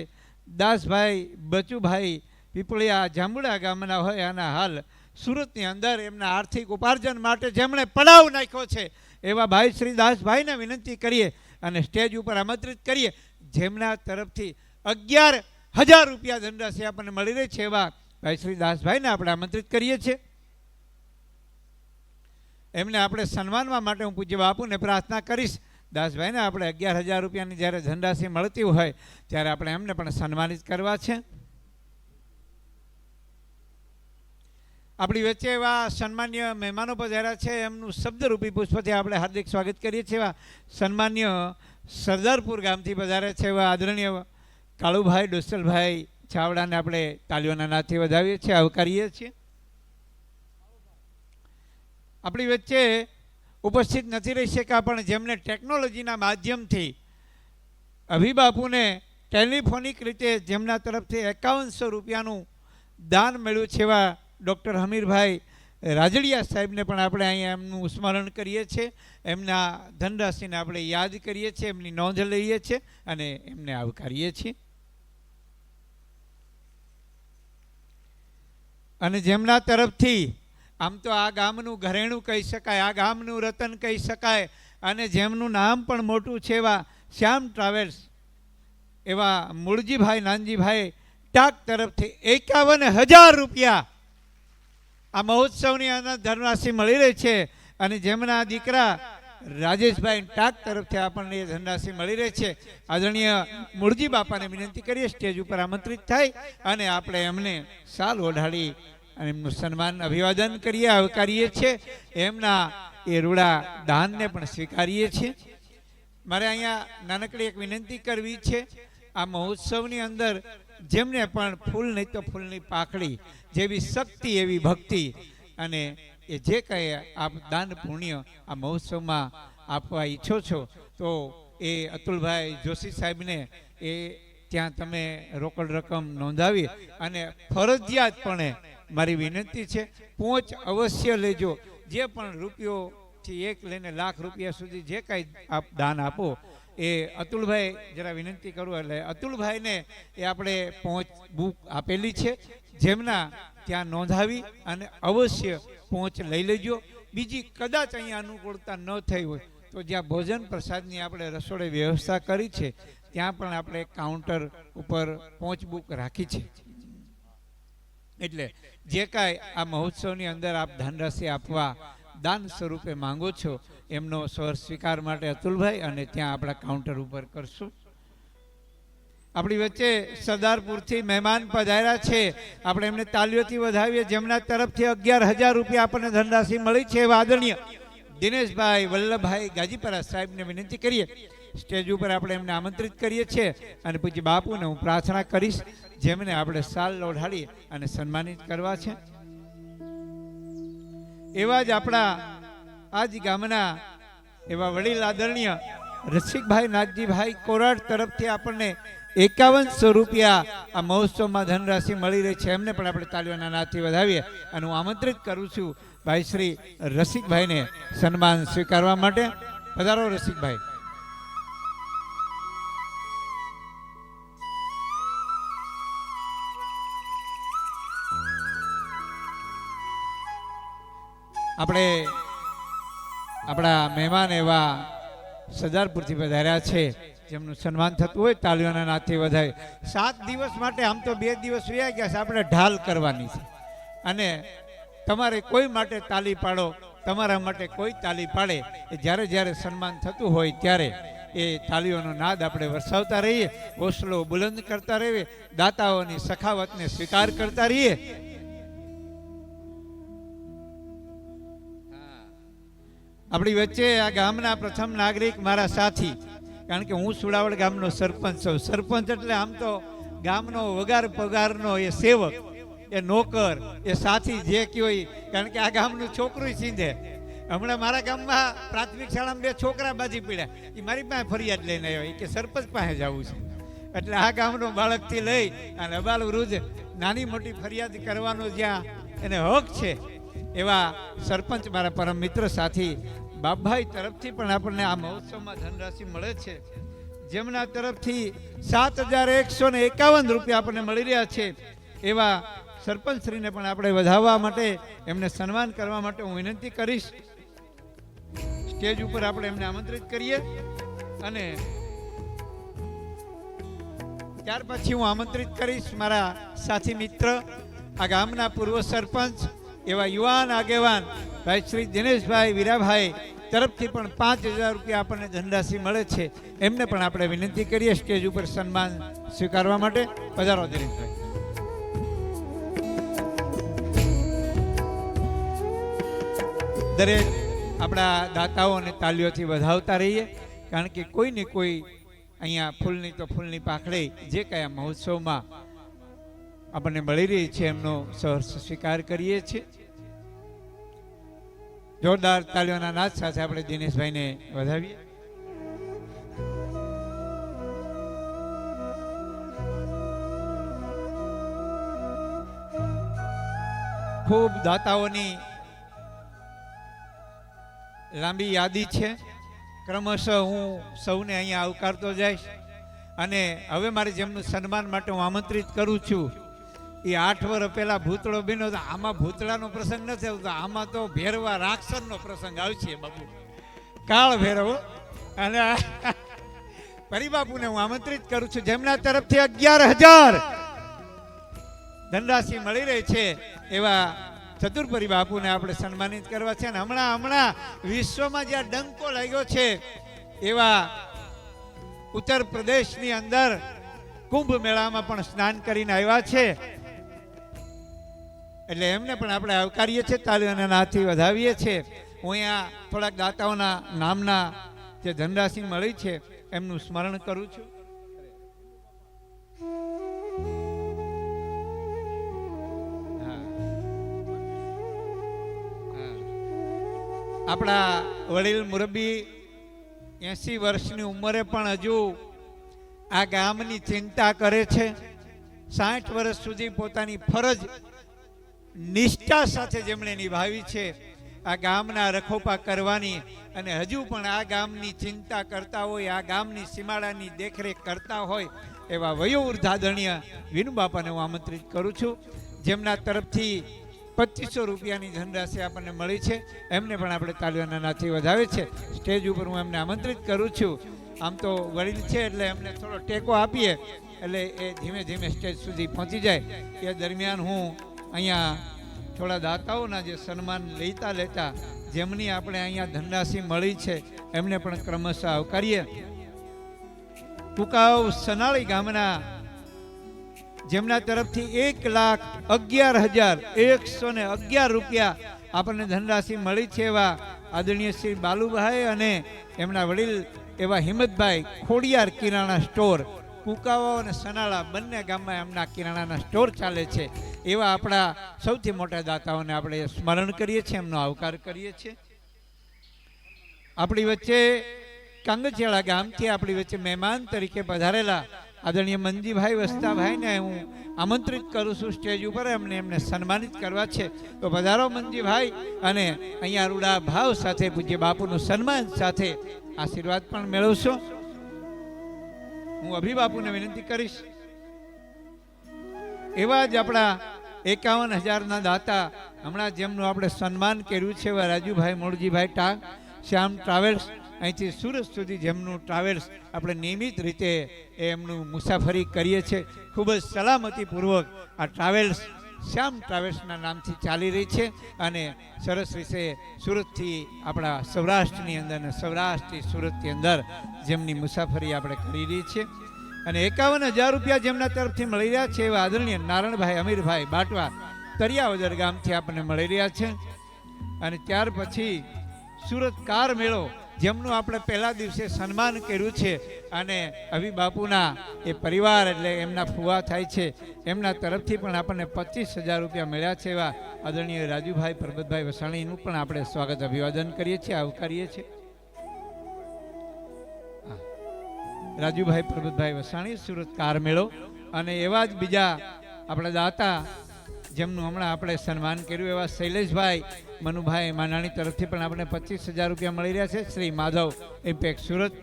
દાસભાઈ બચુભાઈ પીપળિયા જાંબુડા ગામના હોય, અને હાલ સુરતની અંદર એમના આર્થિક ઉપાર્જન માટે જેમણે પડાવ નાખ્યો છે એવા ભાઈ શ્રી દાસભાઈને વિનંતી કરીએ અને સ્ટેજ ઉપર આમંત્રિત કરીએ, જેમના તરફથી 11,000 રૂપિયા ધનરાશિ આપણને મળી રહી છે. એવા ભાઈ શ્રી દાસભાઈને આપણે આમંત્રિત કરીએ છીએ. એમને આપણે સન્માનવા માટે હું પૂજ્ય બાપુને પ્રાર્થના કરીશ. દાસભાઈને આપણે 11,000 રૂપિયાની જ્યારે ધનરાશિ મળતી હોય ત્યારે આપણે એમને પણ સન્માનિત કરવા છે. આપણી વચ્ચે એવા સન્માન્ય મહેમાનો પધાર્યા છે, એમનું શબ્દરૂપી પુષ્પથી આપણે હાર્દિક સ્વાગત કરીએ છીએ. એવા સન્માન્ય સરદારપુર ગામથી પધાર્યા છે એવા આદરણીય કાળુભાઈ ડોસલભાઈ ચાવડાને આપણે તાલીઓના નાથથી વધાવીએ છીએ, આવકારીએ છીએ. આપણી વચ્ચે ઉપસ્થિત નથી રહી શક્યા, પણ જેમને ટેકનોલોજીના માધ્યમથી અભિબાપુને ટેલિફોનિક રીતે જેમના તરફથી 5100 રૂપિયાનું દાન મળ્યું છે એવા ડૉક્ટર હમીરભાઈ રાજડિયા સાહેબને પણ આપણે અહીંયા એમનું સ્મરણ કરીએ છીએ. એમના ધનરાશિને આપણે યાદ કરીએ છીએ, એમની નોંધ લઈએ છીએ અને એમને આવકારીએ છીએ. અને જેમના તરફથી આમ તો આ ગામનું ઘરેણું કહી શકાય, આ ગામનું રતન કહી શકાય, અને જેમનું નામ પણ મોટું છે એવા શ્યામ ટ્રાવેલ્સ એવા મૂળજીભાઈ નાનજીભાઈ ટાક તરફથી 51,000 રૂપિયા આ મહોત્સવની અંદર ધનરાશિ મળી રહી છે. અને જેમના દીકરા રાજેશભાઈ ટાક તરફથી આપણને એ ધનરાશિ મળી રહી છે. આદરણીય મૂળજી બાપાને વિનંતી કરીએ સ્ટેજ ઉપર આમંત્રિત થાય અને આપણે એમને શાલ ઓઢાડી અને એમનું સન્માન અભિવાદન કરીએ, આવકારીએ છીએ. એમના એ રૂડા દાનને પણ સ્વીકારીએ છીએ. મારે અહીંયા નાનકડી એક વિનંતી કરવી છે. આ મહોત્સવની અંદર જેમને પણ ફૂલ નહીં તો ફૂલની પાકડી જેવી શક્તિ એવી ભક્તિ અને એ જે કંઈ આપ દાન પુણ્ય આ મહોત્સવમાં આપવા ઈચ્છો છો તો એ અતુલભાઈ જોશી સાહેબને એ ત્યાં તમે રોકડ રકમ નોંધાવી અને ફરજિયાતપણે મારી વિનંતી છે પહોંચ અવશ્ય લેજો. જે પણ રૂપિયોથી 1 લઈને લાખ રૂપિયા સુધી જે કાંઈ આપ દાન આપો એ અતુલભાઈ જરા વિનંતી કરું એટલે અતુલભાઈને એ આપણે પહોંચ બુક આપેલી છે, જેમના ત્યાં નોંધાવી અને અવશ્ય પહોંચ લઈ લેજો. બીજી કદાચ અહીંયા અનુકૂળતા ન થઈ હોય તો જ્યાં ભોજન પ્રસાદની આપણે રસોડે વ્યવસ્થા કરી છે ત્યાં પણ આપણે કાઉન્ટર ઉપર પહોંચ બુક રાખી છે. એટલે જે કાંઈ આ મહોત્સવની અંદર આપ ધનરાશિ આપવા દાન સ્વરૂપે માંગો છો એમનો સ્વર સ્વીકાર માટે અતુલભાઈ અને ત્યાં આપણા કાઉન્ટર ઉપર કરશું. આપણી વચ્ચે સરદારપુરથી મહેમાન પધાર્યા છે, આપણે એમને તાલીઓથી વધાવીએ. જેમના તરફથી 11,000 રૂપિયા આપણને ધનરાશિ મળી છે એવા આદરણીય દિનેશભાઈ વલ્લભભાઈ ગાજીપરા સાહેબને વિનંતી કરીએ સ્ટેજ ઉપર આપણે એમને આમંત્રિત કરીએ છીએ. અને પૂજ્ય બાપુને હું પ્રાર્થના કરીશ જેમને આપણે શાલ ઓઢાડી અને સન્માનિત કરવા છે. એવા જ આપણા આજ ગામના એવા વડીલ આદરણીય રસિકભાઈ નાગજીભાઈ કોરાટ તરફથી આપણને 5100 રૂપિયા આ મહોત્સવમાં ધનરાશિ મળી રહી છે. એમને પણ આપણે તાલીઓના નાદથી વધાવીએ અને હું આમંત્રિત કરું છું ભાઈ શ્રી રસિકભાઈને સન્માન સ્વીકારવા માટે. પધારો રસિકભાઈ. આપણે આપણા મહેમાન એવા સરદારપુરથી વધાર્યા છે, જેમનું સન્માન થતું હોય તાલીઓના નાથથી વધારે. 7 દિવસ માટે આમ તો 2 દિવસ વયા ગયા છે, આપણે ઢાલ કરવાની છે. અને તમારે કોઈ માટે તાલી પાડો, તમારા માટે કોઈ તાલી પાડે, એ જ્યારે જ્યારે સન્માન થતું હોય ત્યારે એ તાલીઓનો નાદ આપણે વરસાવતા રહીએ, હોસલો બુલંદ કરતા રહીએ, દાતાઓની સખાવતને સ્વીકાર કરતા રહીએ. આપણી વચ્ચે આ ગામના પ્રથમ નાગરિક મારા સાથી, કારણ કે હું સુડાવડ ગામનો સરપંચ છું. સરપંચ એટલે આમ તો ગામનો વગાર પગારનો એ સેવક, એ નોકર, એ સાથી જે કયો. કારણ કે આ ગામનું છોકરું સીંધે. હમણાં મારા ગામમાં પ્રાથમિક શાળામાં 2 છોકરા બાજી પડ્યા, એ મારી પાસે ફરિયાદ લઈને આવ્યા કે સરપંચ પાસે જવું છે. એટલે આ ગામનો બાળકથી લઈ અને અબાલ વૃદ્ધ નાની મોટી ફરિયાદ કરવાનો જ્યાં એને હક છે એવા સરપંચ મારા પરમ મિત્ર સાથી બાપભાઈ તરફથી પણ આપણને આ મહોત્સવમાં ધનરાશિ મળે છે, જેમના તરફથી 7,151 રૂપિયા આપણને મળી રહ્યા છે. એવા સરપંચશ્રીને પણ આપણે વધાવવા માટે, એમને સન્માન કરવા માટે હું વિનંતી કરીશ. સ્ટેજ ઉપર આપણે એમને આમંત્રિત કરીએ અને ત્યાર પછી હું આમંત્રિત કરીશ મારા સાથી મિત્ર, આ ગામના પૂર્વ સરપંચ એવા યુવાન આગેવાન ભાઈ શ્રી દિનેશભાઈ વીરાભાઈ તરફથી પણ 5,000 રૂપિયા આપણને ધનરાશિ મળે છે. એમને પણ આપણે વિનંતી કરીએ સ્ટેજ ઉપર સન્માન સ્વીકારવા માટે. પધારો દિનેશભાઈ. દરેક આપણા દાતાઓને તાલીઓથી વધાવતા રહીએ, કારણ કે કોઈ ને કોઈ અહીંયા ફૂલની તો ફૂલની પાખડી જે કયા મહોત્સવમાં આપણને મળી રહી છે એમનો સહર્ષ સ્વીકાર કરીએ છીએ. જોરદાર તાલીઓના નાદ સાથે આપણે દિનેશભાઈને વધાવીએ. ખૂબ દાતાઓની લાંબી યાદી છે. ક્રમશઃ હું સૌને અહીંયા આવકારતો જઈશ અને હવે મારે જેમનું સન્માન માટે હું આમંત્રિત કરું છું એ 8 વર્ષ પહેલા ભૂતળો બન્યો તો આમાં ભૂતળાનો પ્રસંગ નથી આવતો, આમાં તો ભેરવા રાક્ષસનો પ્રસંગ આવશે બાબુ, કાળ ભેરવો. અને પરિબાપુને હું આમંત્રિત કરું છું જેમના તરફથી 11,000 ધનરાશિ મળી રહી છે એવા ચતુરપરી બાપુને આપણે સન્માનિત કરવા છે. અને હમણાં વિશ્વમાં જ્યાં ડંકો લાગ્યો છે એવા ઉત્તર પ્રદેશની અંદર કુંભ મેળામાં પણ સ્નાન કરીને આવ્યા છે, એટલે એમને પણ આપણે આવકારીએ છીએ, તાલીઓના નાદથી વધાવીએ છીએ. હું અહીંયા થોડાક દાતાઓના નામના જે ધનરાશિ મળી છે એમનું સ્મરણ કરું છું. આપણા વડીલ મુરબ્બી 80 વર્ષની ઉંમરે પણ હજુ આ ગામની ચિંતા કરે છે. 60 વર્ષ સુધી પોતાની ફરજ નિષ્ઠા સાથે જેમણે નિભાવી છે આ ગામના રખોપા કરવાની, અને હજુ પણ આ ગામની ચિંતા કરતા હોય, આ ગામની સીમાડાની દેખરેખ કરતા હોય એવા વયોવૃદ્ધાદરણીય વિનુબાપાને હું આમંત્રિત કરું છું, જેમના તરફથી 2500 રૂપિયાની ધનરાશિ આપણને મળી છે. એમને પણ આપણે તાલીઓના નાદથી વધાવે છે. સ્ટેજ ઉપર હું એમને આમંત્રિત કરું છું. આમ તો વડીલ છે એટલે એમને થોડો ટેકો આપીએ એટલે એ ધીમે ધીમે સ્ટેજ સુધી પહોંચી જાય. એ દરમિયાન હું અહીંયા થોડા દાતાઓના જે સન્માન લેતા જેમની આપણે અહીંયા ધનરાશિ મળી છે એમને પણ ક્રમશઃ આવકારીએ. કુકાવ સનાળી ગામના જેમના તરફથી 1,11,111 રૂપિયા આપણને ધનરાશિ મળી છે એવા આદરણીય શ્રી બાલુભાઈ અને એમના વડીલ એવા હિંમતભાઈ ખોડિયાર કિરાણા સ્ટોર, કુકાવો અને સનાળા બંને ગામમાં એમના કિરાણાના સ્ટોર ચાલે છે એવા આપણા સૌથી મોટા દાતાઓને આપણે સ્મરણ કરીએ છીએ, એમનો આવકાર કરીએ છીએ. આપણી વચ્ચે કાંગચેડા ગામથી આપણી વચ્ચે મહેમાન તરીકે પધારેલા આદરણીય મંજીભાઈ વસ્તાભાઈને હું આમંત્રિત કરું છું સ્ટેજ ઉપર, એમને સન્માનિત કરવા છે. તો પધારો મંજીભાઈ, અને અહીંયા રૂડા ભાવ સાથે પૂજ્ય બાપુનું સન્માન સાથે આશીર્વાદ પણ મેળવશો. હું અભિબાપુને વિનંતી કરીશ. એવા જ આપણા 51,000ના દાતા હમણાં જેમનું આપણે સન્માન કર્યું છે એવા રાજુભાઈ મોળજીભાઈ ટાંગ, શ્યામ ટ્રાવેલ્સ, અહીંથી સુરત સુધી જેમનું ટ્રાવેલ્સ આપણે નિયમિત રીતે એમનું મુસાફરી કરીએ છીએ. ખૂબ જ સલામતીપૂર્વક આ ટ્રાવેલ્સ શ્યામ ટ્રાવેલ્સના નામથી ચાલી રહી છે અને સરસ રીતે સુરતથી આપણા સૌરાષ્ટ્રની અંદર અને સૌરાષ્ટ્રથી સુરતની અંદર જેમની મુસાફરી આપણે કરી રહી છીએ. અને 51,000 રૂપિયા જેમના તરફથી મળી રહ્યા છે એવા આદરણીય નારણભાઈ અમીરભાઈ બાટવા તરિયાવદર ગામથી આપણને મળી રહ્યા છે. અને ત્યાર પછી સુરત કાર મેળો જેમનું આપણે પહેલા દિવસે સન્માન કર્યું છે અને અભિબાપુના એ પરિવાર એટલે એમના ફુવા થાય છે એમના તરફથી પણ આપણને 25,000 રૂપિયા મળ્યા છે એવા આદરણીય રાજુભાઈ પરબતભાઈ વસાણીનું પણ આપણે સ્વાગત અભિવાદન કરીએ છીએ, આવકારીએ છીએ. રાજુભાઈ પરબતભાઈ વસાણી સુરત કાર મેળો. અને એવા જ બીજા આપણા દાતા જેમનું હમણાં આપણે સન્માન કર્યું એવા શૈલેષભાઈ મનુભાઈ માનાણી તરફથી પણ આપણે 25,000 રૂપિયા મળી રહ્યા છે. શ્રી માધવ ઇમ્પેક્ટ સુરત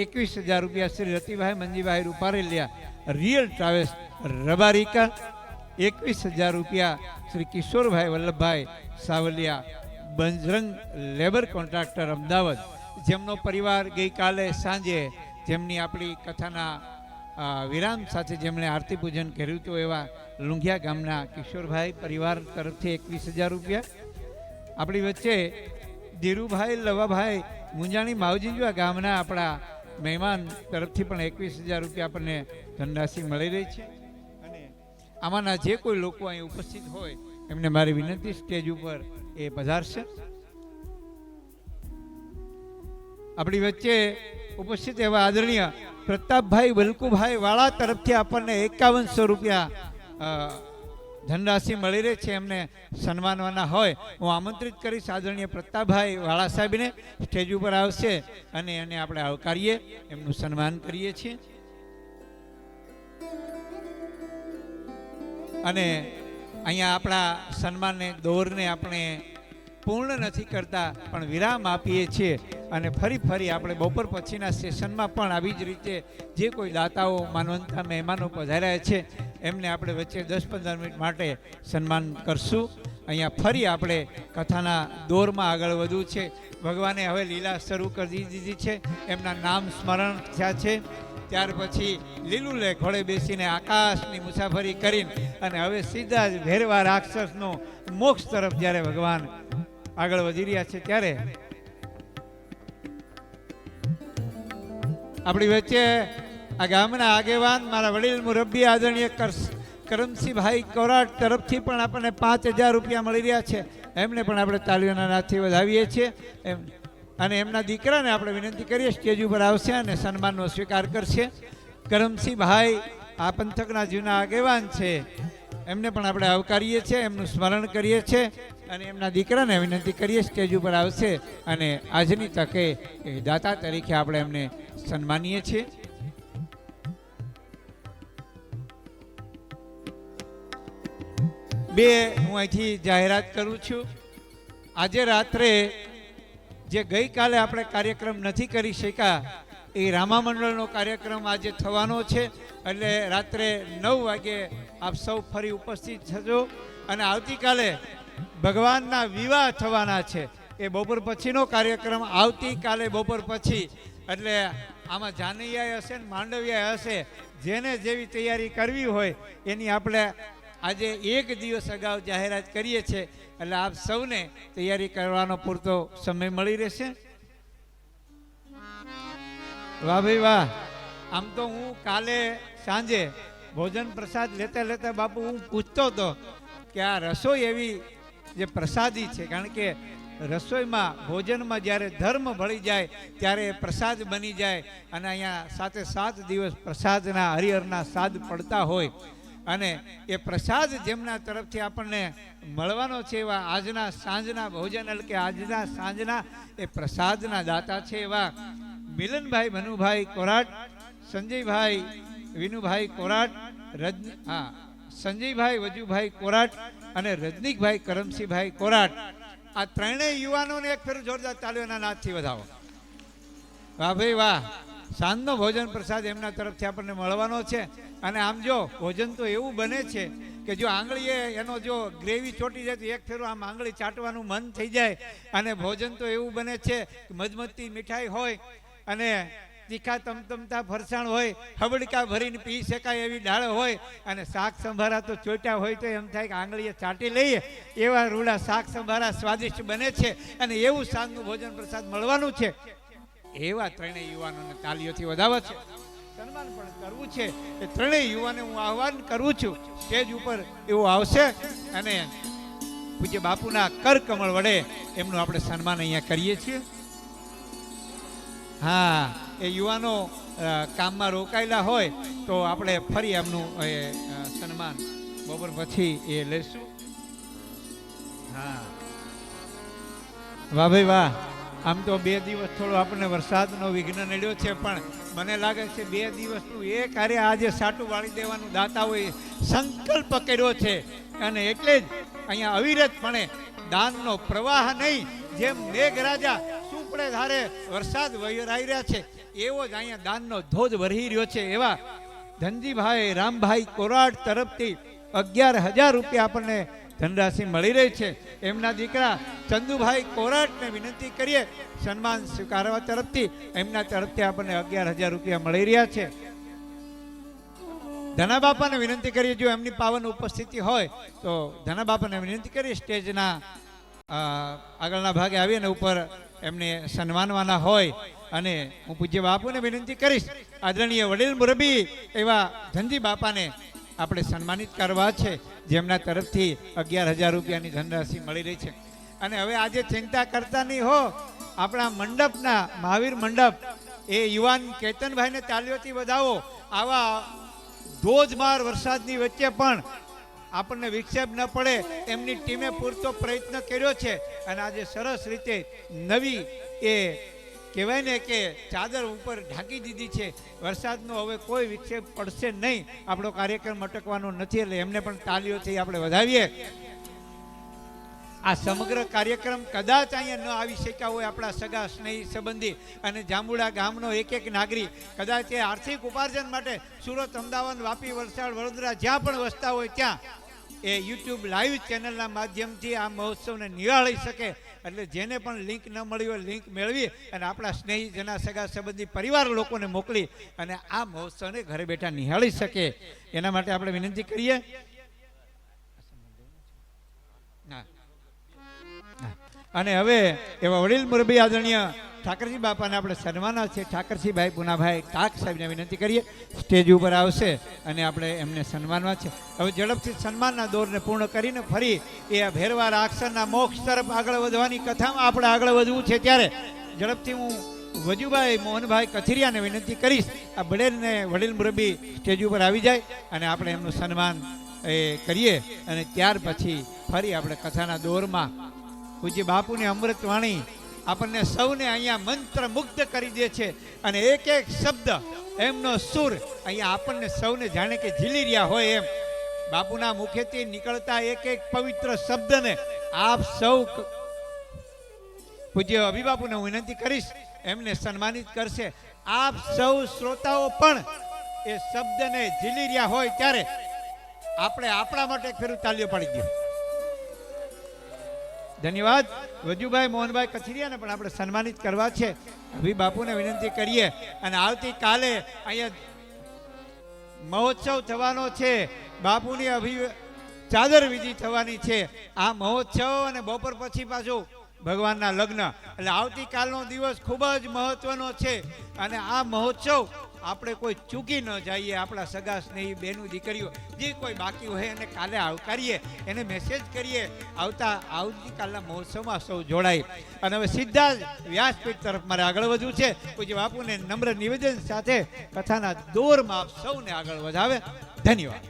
21,000 રૂપિયા. શ્રી રતિભાઈ મંજીભાઈ રૂપારેલિયા રિયલ ટ્રાવેલ્સ રબારિકા 21,000 રૂપિયા. શ્રી કિશોરભાઈ વલ્લભભાઈ સાવલિયા બજરંગ લેબર કોન્ટ્રાક્ટર અમદાવાદ જેમનો પરિવાર ગઈકાલે સાંજે જેમની આપણી કથાના વિરામ સાથે જેમણે આરતી પૂજન કર્યું હતું એવા લુંઘિયા ગામના કિશોરભાઈ પરિવાર તરફથી 21,000 રૂપિયા. આપણી વચ્ચે ધીરુભાઈ લવાભાઈ મુંજાણી માવજીજવા ગામના આપણા મહેમાન તરફથી પણ 21,000 રૂપિયા આપણને ધનરાશિ મળી રહી છે. અને આમાંના જે કોઈ લોકો અહીં ઉપસ્થિત હોય એમને મારી વિનંતી સ્ટેજ ઉપર એ પધારશે. આપણી વચ્ચે ઉપસ્થિત એવા આદરણીય પ્રતાપભાઈ વલ્કુભાઈ વાળા તરફથી આપણને 5100 રૂપિયા ધનરાશિ મળી રહી છે. એમને સન્માનવાના હોય હું આમંત્રિત કરીશ આદરણીય પ્રતાપભાઈ વાળા સાહેબને સ્ટેજ ઉપર આવશે અને એને આપણે આવકારીએ, એમનું સન્માન કરીએ છીએ. અને અહીંયા આપણા સન્માનને દોરને આપણે પૂર્ણ નથી કરતા પણ વિરામ આપીએ છીએ. અને ફરી આપણે બપોર પછીના સેશનમાં પણ આવી જ રીતે જે કોઈ દાતાઓ માનવંતા મહેમાનો પધાર્યા છે એમને આપણે વચ્ચે 10-15 મિનિટ માટે સન્માન કરશું. અહીંયા ફરી આપણે કથાના દોરમાં આગળ વધવું છે. ભગવાને હવે લીલા શરૂ કરી દીધી છે, એમના નામ સ્મરણ થયા છે. ત્યાર પછી લીલું લે ઘોડે બેસીને આકાશની મુસાફરી કરીને અને હવે સીધા જ ભેરવા રાક્ષસનો મોક્ષ તરફ જ્યારે ભગવાન આગળ વધી રહ્યા છે ત્યારે આપણી વચ્ચે આ ગામના આગેવાન મારા વડીલ મુરબ્બી આદરણીય કરમસિંહભાઈ કોરાટ તરફથી પણ આપણને 5,000 રૂપિયા મળી રહ્યા છે. એમને પણ આપણે તાલીઓના નાદથી વધાવીએ છીએ. અને એમના દીકરાને આપણે વિનંતી કરીએ સ્ટેજ ઉપર આવશે અને સન્માનનો સ્વીકાર કરશે. કરમસિંહભાઈ આ પંથકના જૂના આગેવાન છે, એમને પણ આપણે આવકારીએ છીએ, એમનું સ્મરણ કરીએ છીએ અને એમના દીકરાને વિનંતી કરીએ સ્ટેજ ઉપર આવશે અને આજની તકે દાતા તરીકે આપણે એમને સન્માનીએ છીએ. બે હું અહીંથી જાહેરાત કરું છું. આજે રાત્રે જે ગઈકાલે આપણે કાર્યક્રમ નથી કરી શક્યા એ રામા મંડળનો કાર્યક્રમ આજે થવાનો છે. એટલે રાત્રે 9 વાગે આપ સૌ ફરી ઉપસ્થિત થજો. અને આવતીકાલે ભગવાનના વિવાહ થવાના છે. એ બપોર પછીનો કાર્યક્રમ આવતીકાલે બપોર પછી. એટલે આમાં જાનૈયા હશે ને માંડવિયા હશે, જેને જેવી તૈયારી કરવી હોય એની આપણે આજે 1 દિવસ અગાઉ જાહેરાત કરીએ છીએ. એટલે આપ સૌને તૈયારી કરવાનો પૂરતો સમય મળી રહેશે. વાહ ભાઈ વાહ. આમ તો હું કાલે સાંજે ભોજન પ્રસાદ લેતા લેતા બાપુ હું પૂછતો હતો કે આ રસોઈ એવી જે પ્રસાદી છે, કારણ કે રસોઈમાં ભોજનમાં જ્યારે ધર્મ ભળી જાય ત્યારે પ્રસાદ બની જાય. અને અહીંયા 7 દિવસ પ્રસાદના હરિહરના સાદ પડતા હોય અને એ પ્રસાદ જેમના તરફથી આપણને મળવાનો છે એવા આજના સાંજના ભોજન એટલે કે આજના સાંજના એ પ્રસાદના દાતા છે એવા મિલનભાઈ મનુભાઈ કોરાટ, સંજયભાઈ વિનુભાઈ કોરાટ, સંજયભાઈ વજુભાઈ કોરાટ અને રજનીકભાઈ કરમસિંહભાઈ કોરાટ. આ ત્રણેય યુવાનોને એક ફેર જોરદાર તાળીઓના નાદથી વધાવો. વાહ ભાઈ વાહ. સાંજનો ભોજન પ્રસાદ એમના તરફથી આપણને મળવાનો છે. અને આમ જો ભોજન તો એવું બને છે કે જો આંગળીએ એનો જો ગ્રેવી ચોટી જાય તો એક ફેરો આમ આંગળી ચાટવાનું મન થઈ જાય. અને ભોજન તો એવું બને છે કે મધમતી મીઠાઈ હોય અને તીખા તમતમતા ફરસાણ હોય, હબડકા ભરીને પી શકાય એવી દાળ હોય અને શાક સંભારા તો ચોટ્યા હોય તો એમ થાય કે આંગળીએ ચાટી લઈએ એવા રૂડા શાક સંભારા સ્વાદિષ્ટ બને છે. અને એવું સાંજનું ભોજન પ્રસાદ મળવાનું છે. એવા ત્રણેય યુવાનોને તાલીઓથી વધાવવા છે, સન્માન પણ કરવું છે. એ ત્રણેય યુવાને હું આહ્વાન કરું છું સ્ટેજ ઉપર એવું આવશે અને પૂજ્ય બાપુના કરકમળ વડે એમનું આપણે સન્માન અહીંયા કરીએ છીએ. હા, એ યુવાનો કામમાં રોકાયેલા હોય તો આપણે ફરી એમનું સન્માન બપોર પછી એ લઈશું. હા, વાહ ભાઈ વાહ. આમ તો 2 દિવસ થોડો આપણને વરસાદનો વિઘ્ન નડ્યો છે, પણ મને લાગે છે 2 દિવસનું એ કાર્ય આજે સાટું વાળી દેવાનું દાતાઓએ સંકલ્પ કર્યો છે. અને એટલે જ અહીંયા અવિરતપણે દાનનો પ્રવાહ નહીં, જેમ મેઘરાજા સુપડે ધારે વરસાદ વહી રહ્યા છે એવો જ અહીંયા દાનનો ધોધ વહી રહ્યો છે. એવા ધનજીભાઈ રામભાઈ કોરાટ તરફથી 11,000 રૂપિયા આપણને ધનરાશિ મળી રહી છે. એમના દીકરા ચંદુભાઈ કોરાટને વિનંતી કરીએ સન્માન સ્વીકારવા તરફથી. એમના તરફથી આપણને 11,000 રૂપિયા મળી રહ્યા છે. ધનાબાપાને વિનંતી કરીએ, જો એમની પાવન ઉપસ્થિતિ હોય તો ધનાબાપાને વિનંતી કરીએ સ્ટેજના આગળના ભાગે આવી અને ઉપર એમને સન્માનવાના હોય. અને હું પૂજ્ય બાપુને વિનંતી કરીશ, આદરણીય વડીલ મુરબી એવા ધનજી બાપાને આપણે સન્માનિત કરવા છે, જેમના તરફથી 11,000 રૂપિયાની ધનરાશિ મળી રહી છે. અને હવે આજે ચિંતા કરતા નહીં હો, આપણા મંડપના મહાવીર મંડપ એ યુવાન કેતનભાઈને તાલીઓથી વધાવો. આવા ધોધમાર વરસાદની વચ્ચે પણ આપણને વિક્ષેપ ન પડે એમની ટીમે પૂરતો પ્રયત્ન કર્યો છે. અને આજે સરસ રીતે નવી એ કહેવાય ને કે ચાદર ઉપર ઢાંકી દીધી છે. વરસાદનો હવે કોઈ વિક્ષેપ પડશે નહીં, આપણો કાર્યક્રમ અટકવાનો નથી. એટલે એમને પણ તાલીઓથી આપણે વધાવીએ. આ સમગ્ર કાર્યક્રમ કદાચ અહીંયા ન આવી શક્યા હોય આપણા સગા સ્નેહી સંબંધી અને જાંબુડા ગામનો એક નાગરિક, કદાચ એ આર્થિક ઉપાર્જન માટે સુરત, અમદાવાદ, વાપી, વલસાડ, વડોદરા જ્યાં પણ વસતા હોય ત્યાં એ યુટ્યુબ લાઈવ ચેનલના માધ્યમથી આ મહોત્સવને નિહાળી શકે. એટલે જેને પણ લિંક ન મળી હોય લિંક મેળવી અને આપણા સ્નેહીજના સગા સંબંધી પરિવાર લોકોને મોકલી અને આ મહોત્સવને ઘરે બેઠા નિહાળી શકે. એના માટે આપણે વિનંતી કરીએ. અને હવે એવા વડીલ મુરબી આદરણીય ઠાકરજી બાપાને આપણે સન્માના છે. ઠાકરસિંહભાઈ પુનાભાઈ ટાક સાહેબને વિનંતી કરીએ, સ્ટેજ ઉપર આવશે અને આપણે એમને સન્માનવા છે. હવે ઝડપથી સન્માનના દોરને પૂર્ણ કરીને ફરી એ ભેરવા રાક્ષસના મોક્ષ તરફ આગળ વધવાની કથામાં આપણે આગળ વધવું છે. ત્યારે ઝડપથી હું વજુભાઈ મોહનભાઈ કથિરિયાને વિનંતી કરીશ, આ બળેરને વડીલ મુરબી સ્ટેજ ઉપર આવી જાય અને આપણે એમનું સન્માન એ કરીએ. અને ત્યાર પછી ફરી આપણે કથાના દોરમાં પૂજ્ય બાપુની અમૃતવાણી આપણને સૌને અહીંયા મંત્ર મુગ્ધ કરી દે છે. અને એક એક શબ્દ એમનો સુર અહીંયા આપણને સૌને જાણે કે ઝીલી રહ્યા હોય એમ. બાપુના મુખેથી નીકળતા એક એક પવિત્ર શબ્દને આપ સૌ પૂજ્ય અભિબાપુને હું વિનંતી કરીશ, એમને સન્માનિત કરશે. આપ સૌ શ્રોતાઓ પણ એ શબ્દને ઝીલી રહ્યા હોય ત્યારે આપણે આપણા માટે એક ફેરું તાલીઓ પાડી દઈએ. ધન્યવાદ. વજુભાઈ મોહનભાઈ કથિરિયાને પણ આપણે સન્માનિત કરવા છે. અભી બાપુને વિનંતી કરીએ. અને આવતીકાલે અહીંયા મહોત્સવ થવાનો છે, બાપુની ચાદર વિધિ થવાની છે. આ મહોત્સવ અને બપોર પછી પાછું ભગવાનના લગ્ન, એટલે આવતીકાલનો દિવસ ખૂબ જ મહત્વનો છે. અને આ મહોત્સવ આપણે કોઈ ચૂકી ન જઈએ. આપણા સગા સ્નેહી બહેનો દીકરીઓ જે કોઈ બાકી હોય એને કાલે આવકારીએ, એને મેસેજ કરીએ, આવતીકાલના મહોત્સવમાં સૌ જોડાય. અને હવે સીધા જ વ્યાસપીઠ તરફ મારે આગળ વધવું છે. પૂજ્ય બાપુને નમ્ર નિવેદન સાથે કથાના દોરમાં આપ સૌને આગળ વધાવે. ધન્યવાદ.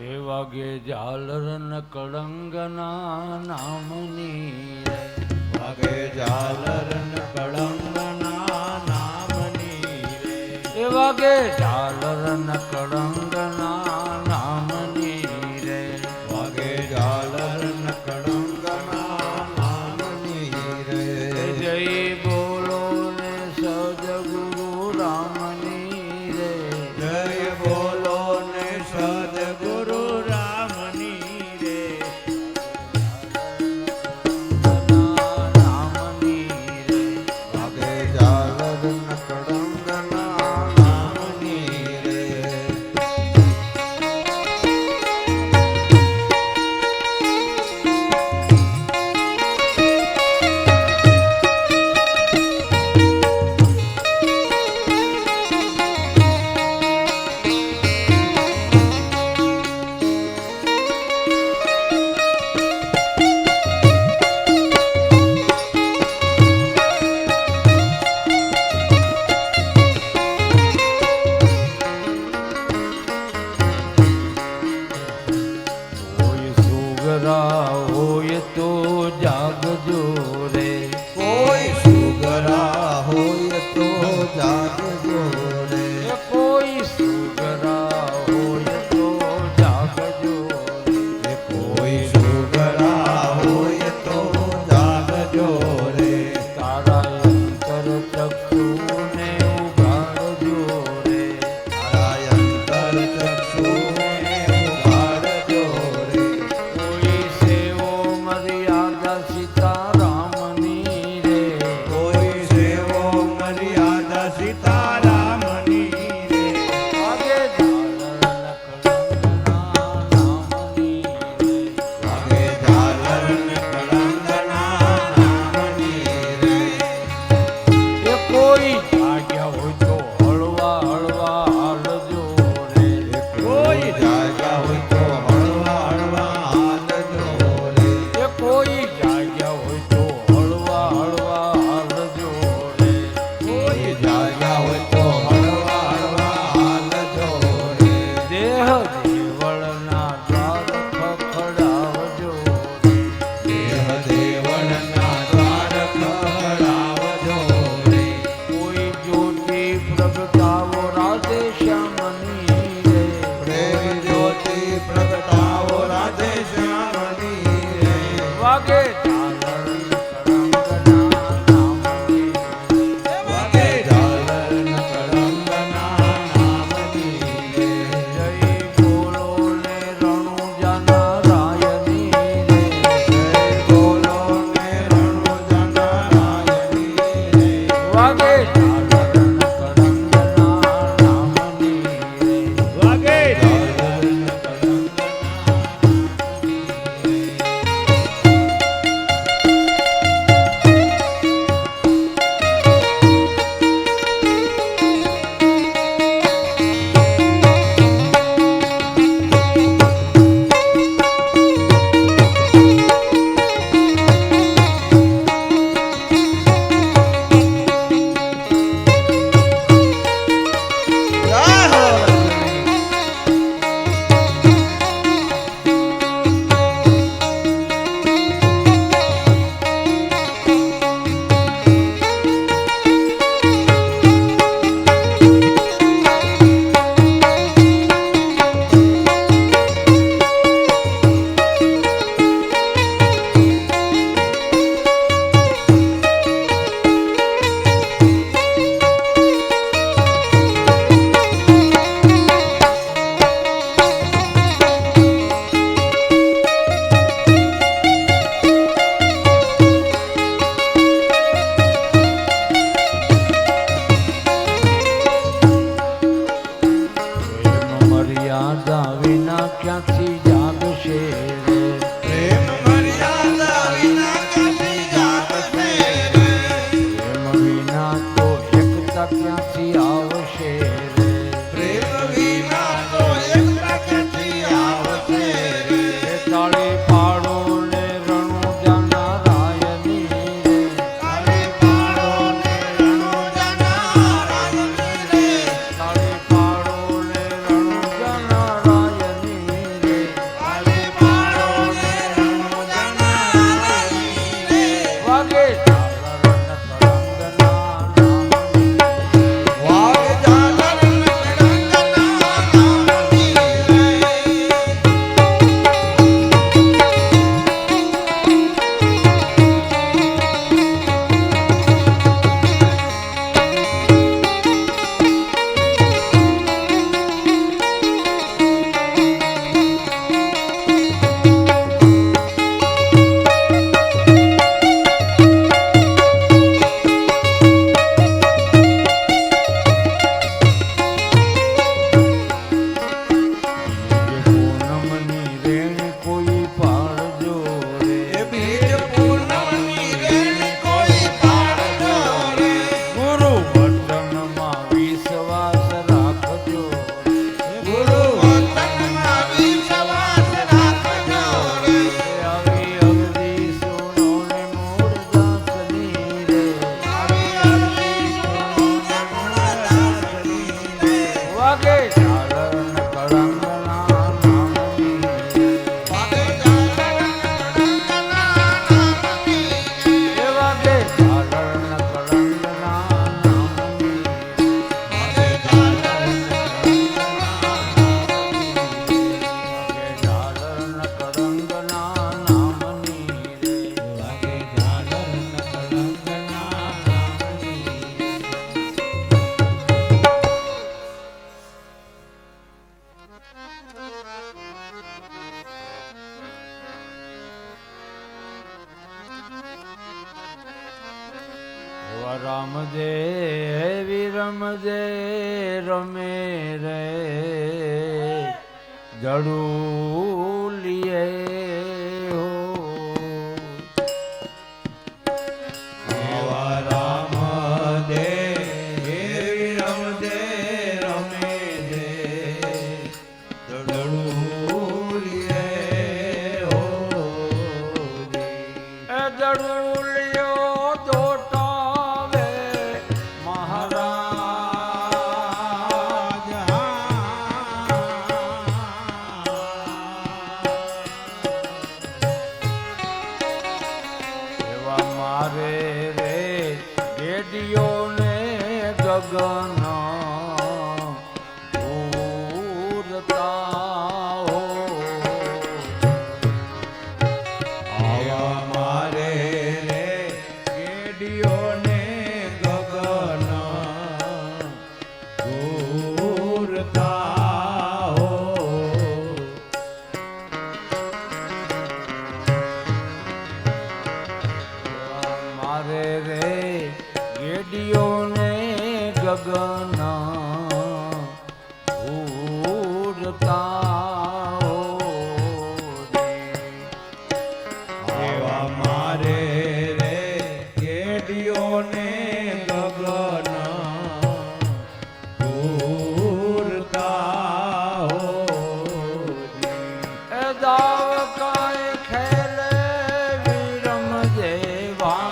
એ વાગે ઝાલર ન કળંગના નામની રે, વાગે ઝાલર ન કળંગના નામની રે, એ વાગે ઝાલર ન કળંગના નામની રે, વાગે ઝાલર ન કળંગના નામની રે. જય બોલો ને સદગુરુ રામની રે, જય બોલો ને સદગુરુ રામની રે. નામની રે, વાગે ઝાલર ન કળંગના નામની રે. રાધા સીતારામની રે વાગે ઝાલર ને કળંગના નામની રે. વાગે ઝાલર ને કળંગના નામની રે એ કોઈ જાગ્યા હોય તો હળવા હળવા હાલજો રે. કોઈ જાગ્યા હોય તો હળવા હળવા હાલજો રે એ કોઈ જાગ્યા હોય તો હળવા હળવા હાલજો રે. કોઈ જાગ્યા હોય તો હળવા હળવા હાલજો રે દેહ દેવળના દ્વાર ખખડાવજો રે. દેહ દેવળના દ્વાર ખખડાવજો રે કોઈ જ્યોતિ પ્રગટાવો રાધે શ્યામની રે. પ્રેમ જ્યોતિ પ્રગટાવો રાધે શ્યામની રે વાગે ઝાલર કળંગના નામની રે. વાગે ઝાલર ને કળંગના નામની રે જય બોલો ને રણુજાના રાયની રે. જય બોલો ને રણુજના રાયની રે વાગે ઝાલર કળંગના નામની રે. વાગે ઝાલર ને કળંગના પ્રેમ મર્યાદા વિના ક્યાંથી જાગશે રે. પ્રેમ મર્યાદા વિના ક્યાંથી જાગશે રે પ્રેમ વિના તો એકતા ક્યાંથી આવશે રે. પ્રેમ વિના તો એકતા ક્યાંથી આવશે રે એ તાળી પાડો ને રણુજાના રાયની રે. તાળી પાડો ને રણુજના રાયની રે તાળી પાડો ને રણુજાના રાયની રે. તાળી પાડો ને રણુજના રાયની રે વાગે ઝાલર ને કળંગના નામની રે. વાગે ઝાલર ને રમજે રમે રે જડુલીએ હો એવા રામ દે એવી રમદે રમે દે દડુલીએ હો એ જડુલિયો દોટાવે મહારાજ એવા મારે રે ગેડીઓને ગગન પૂરતા હો આવા મારે રે ગેડીઓને ગગન દૂરતા હો મારે રે ગેડીઓને ગગન ઉડતા હો એવા મારે રે ગેડીઓને ગગન દૂરતા હો એ દાવ કાંઈ ખેલે વિરમ જેવા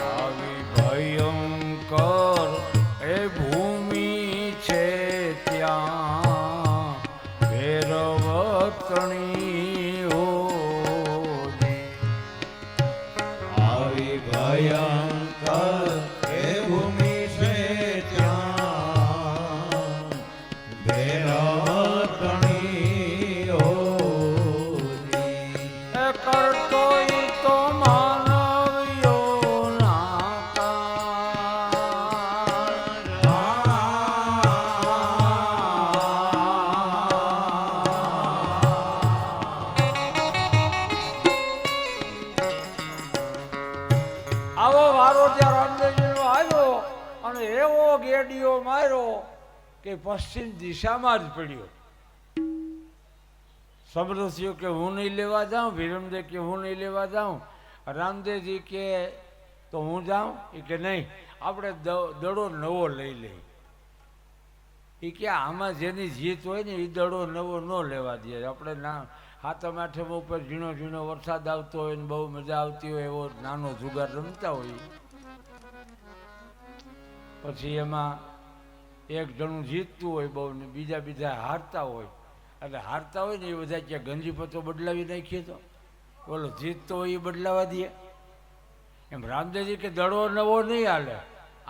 આવી ભયંકર એ ભૂમિ છે ત્યાં ભેરવતણી હોની આવી ભયંકર એ ભૂમિ છે ત્યાં ભેરવતણી હોની એ કરતો ઈ તો માનવીઓના આવો વારો ત્યાં રામદેવજીનો આવ્યો અને એવો ગેડીઓ માર્યો કે પશ્ચિમ દિશામાં જ પડ્યો. સમરસિયો કે હું નહીં લેવા જાઉં, વિરમદેવ કે હું નહીં લેવા જાઉં, રામદેવજી કે તો હું જાઉં, એ કે નહીં આપણે દડો નવો લઈ લઈ. એ કે આમાં જેની જીત હોય ને એ દડો નવો ન લેવા દે. આપણે ના હાથમ આઠમ ઉપર ઝીણો ઝીણો વરસાદ આવતો હોય ને બહુ મજા આવતી હોય એવો નાનો જુગાર રમતા હોય. પછી એમાં એક જણું જીતતું હોય બહુ ને બીજા હારતા હોય. એટલે હારતા હોય ને એ બધા ક્યાં ગંજીપતો બદલાવી નાખીએ તો બોલો જીતતો હોય એ બદલાવા દે. એમ રામદેવજી કે દડો નવો નહીં હાલે,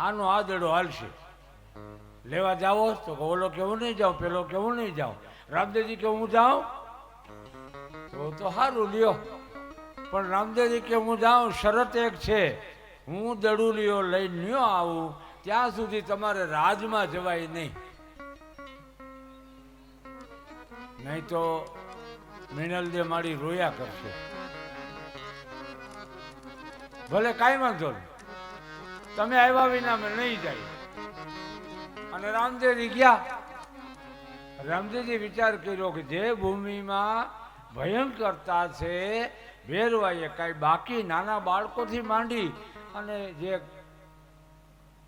આનો આ દડો હાલશે. લેવા જાઓ તો કે ઓલો કે હું નહીં જાઉં, પેલો કે હું નહીં જાઉં. રામદેવજી કે હું જાઉં તો સારું લ્યો, પણ રામદેવજી કે હું જાઉં શરત એક છે, હું દડુલીઓ લઈને ન્યો આવું ત્યાં સુધી તમારે રાજમાં જવાય નહીં. નહીં તો મિનલદે મારી રોયા કરશે. ભલે કાંઈ વાંધો નહીં, તમે આવ્યા વિના મેં નહીં જાય. અને રામદેવજી ગયા. રામદેવજી વિચાર કર્યો કે જે ભૂમિમાં ભયંકરતા છે ભેરવાઈએ કાંઈ બાકી નાના બાળકોથી માંડી અને જે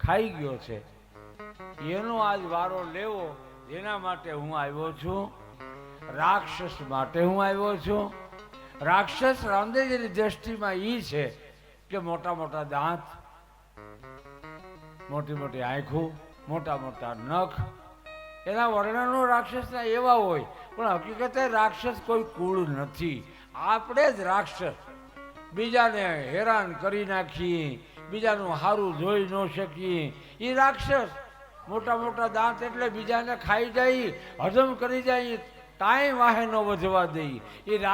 ખાઈ ગયો છે એનો આજ વારો લેવો. એના માટે હું આવ્યો છું, રાક્ષસ માટે હું આવ્યો છું. રાક્ષસ રામદેવજીની દ્રષ્ટિમાં એ છે કે મોટા મોટા દાંત, મોટી મોટી આંખો, મોટા મોટા નખ, એના વર્ણનો રાક્ષસના એવા હોય. પણ હકીકતે રાક્ષસ કોઈ કુળ નથી, આપણે જ રાક્ષસ. બીજાને હેરાન કરી નાખીએ, બીજાનું સારું જોઈ ન શકીએ, એ રાક્ષસ. મોટા મોટા દાંત એટલે બીજાને ખાઈ જાય, હજમ કરી જાય, ટાઈમ વાહે ન વધવા દઈ, એ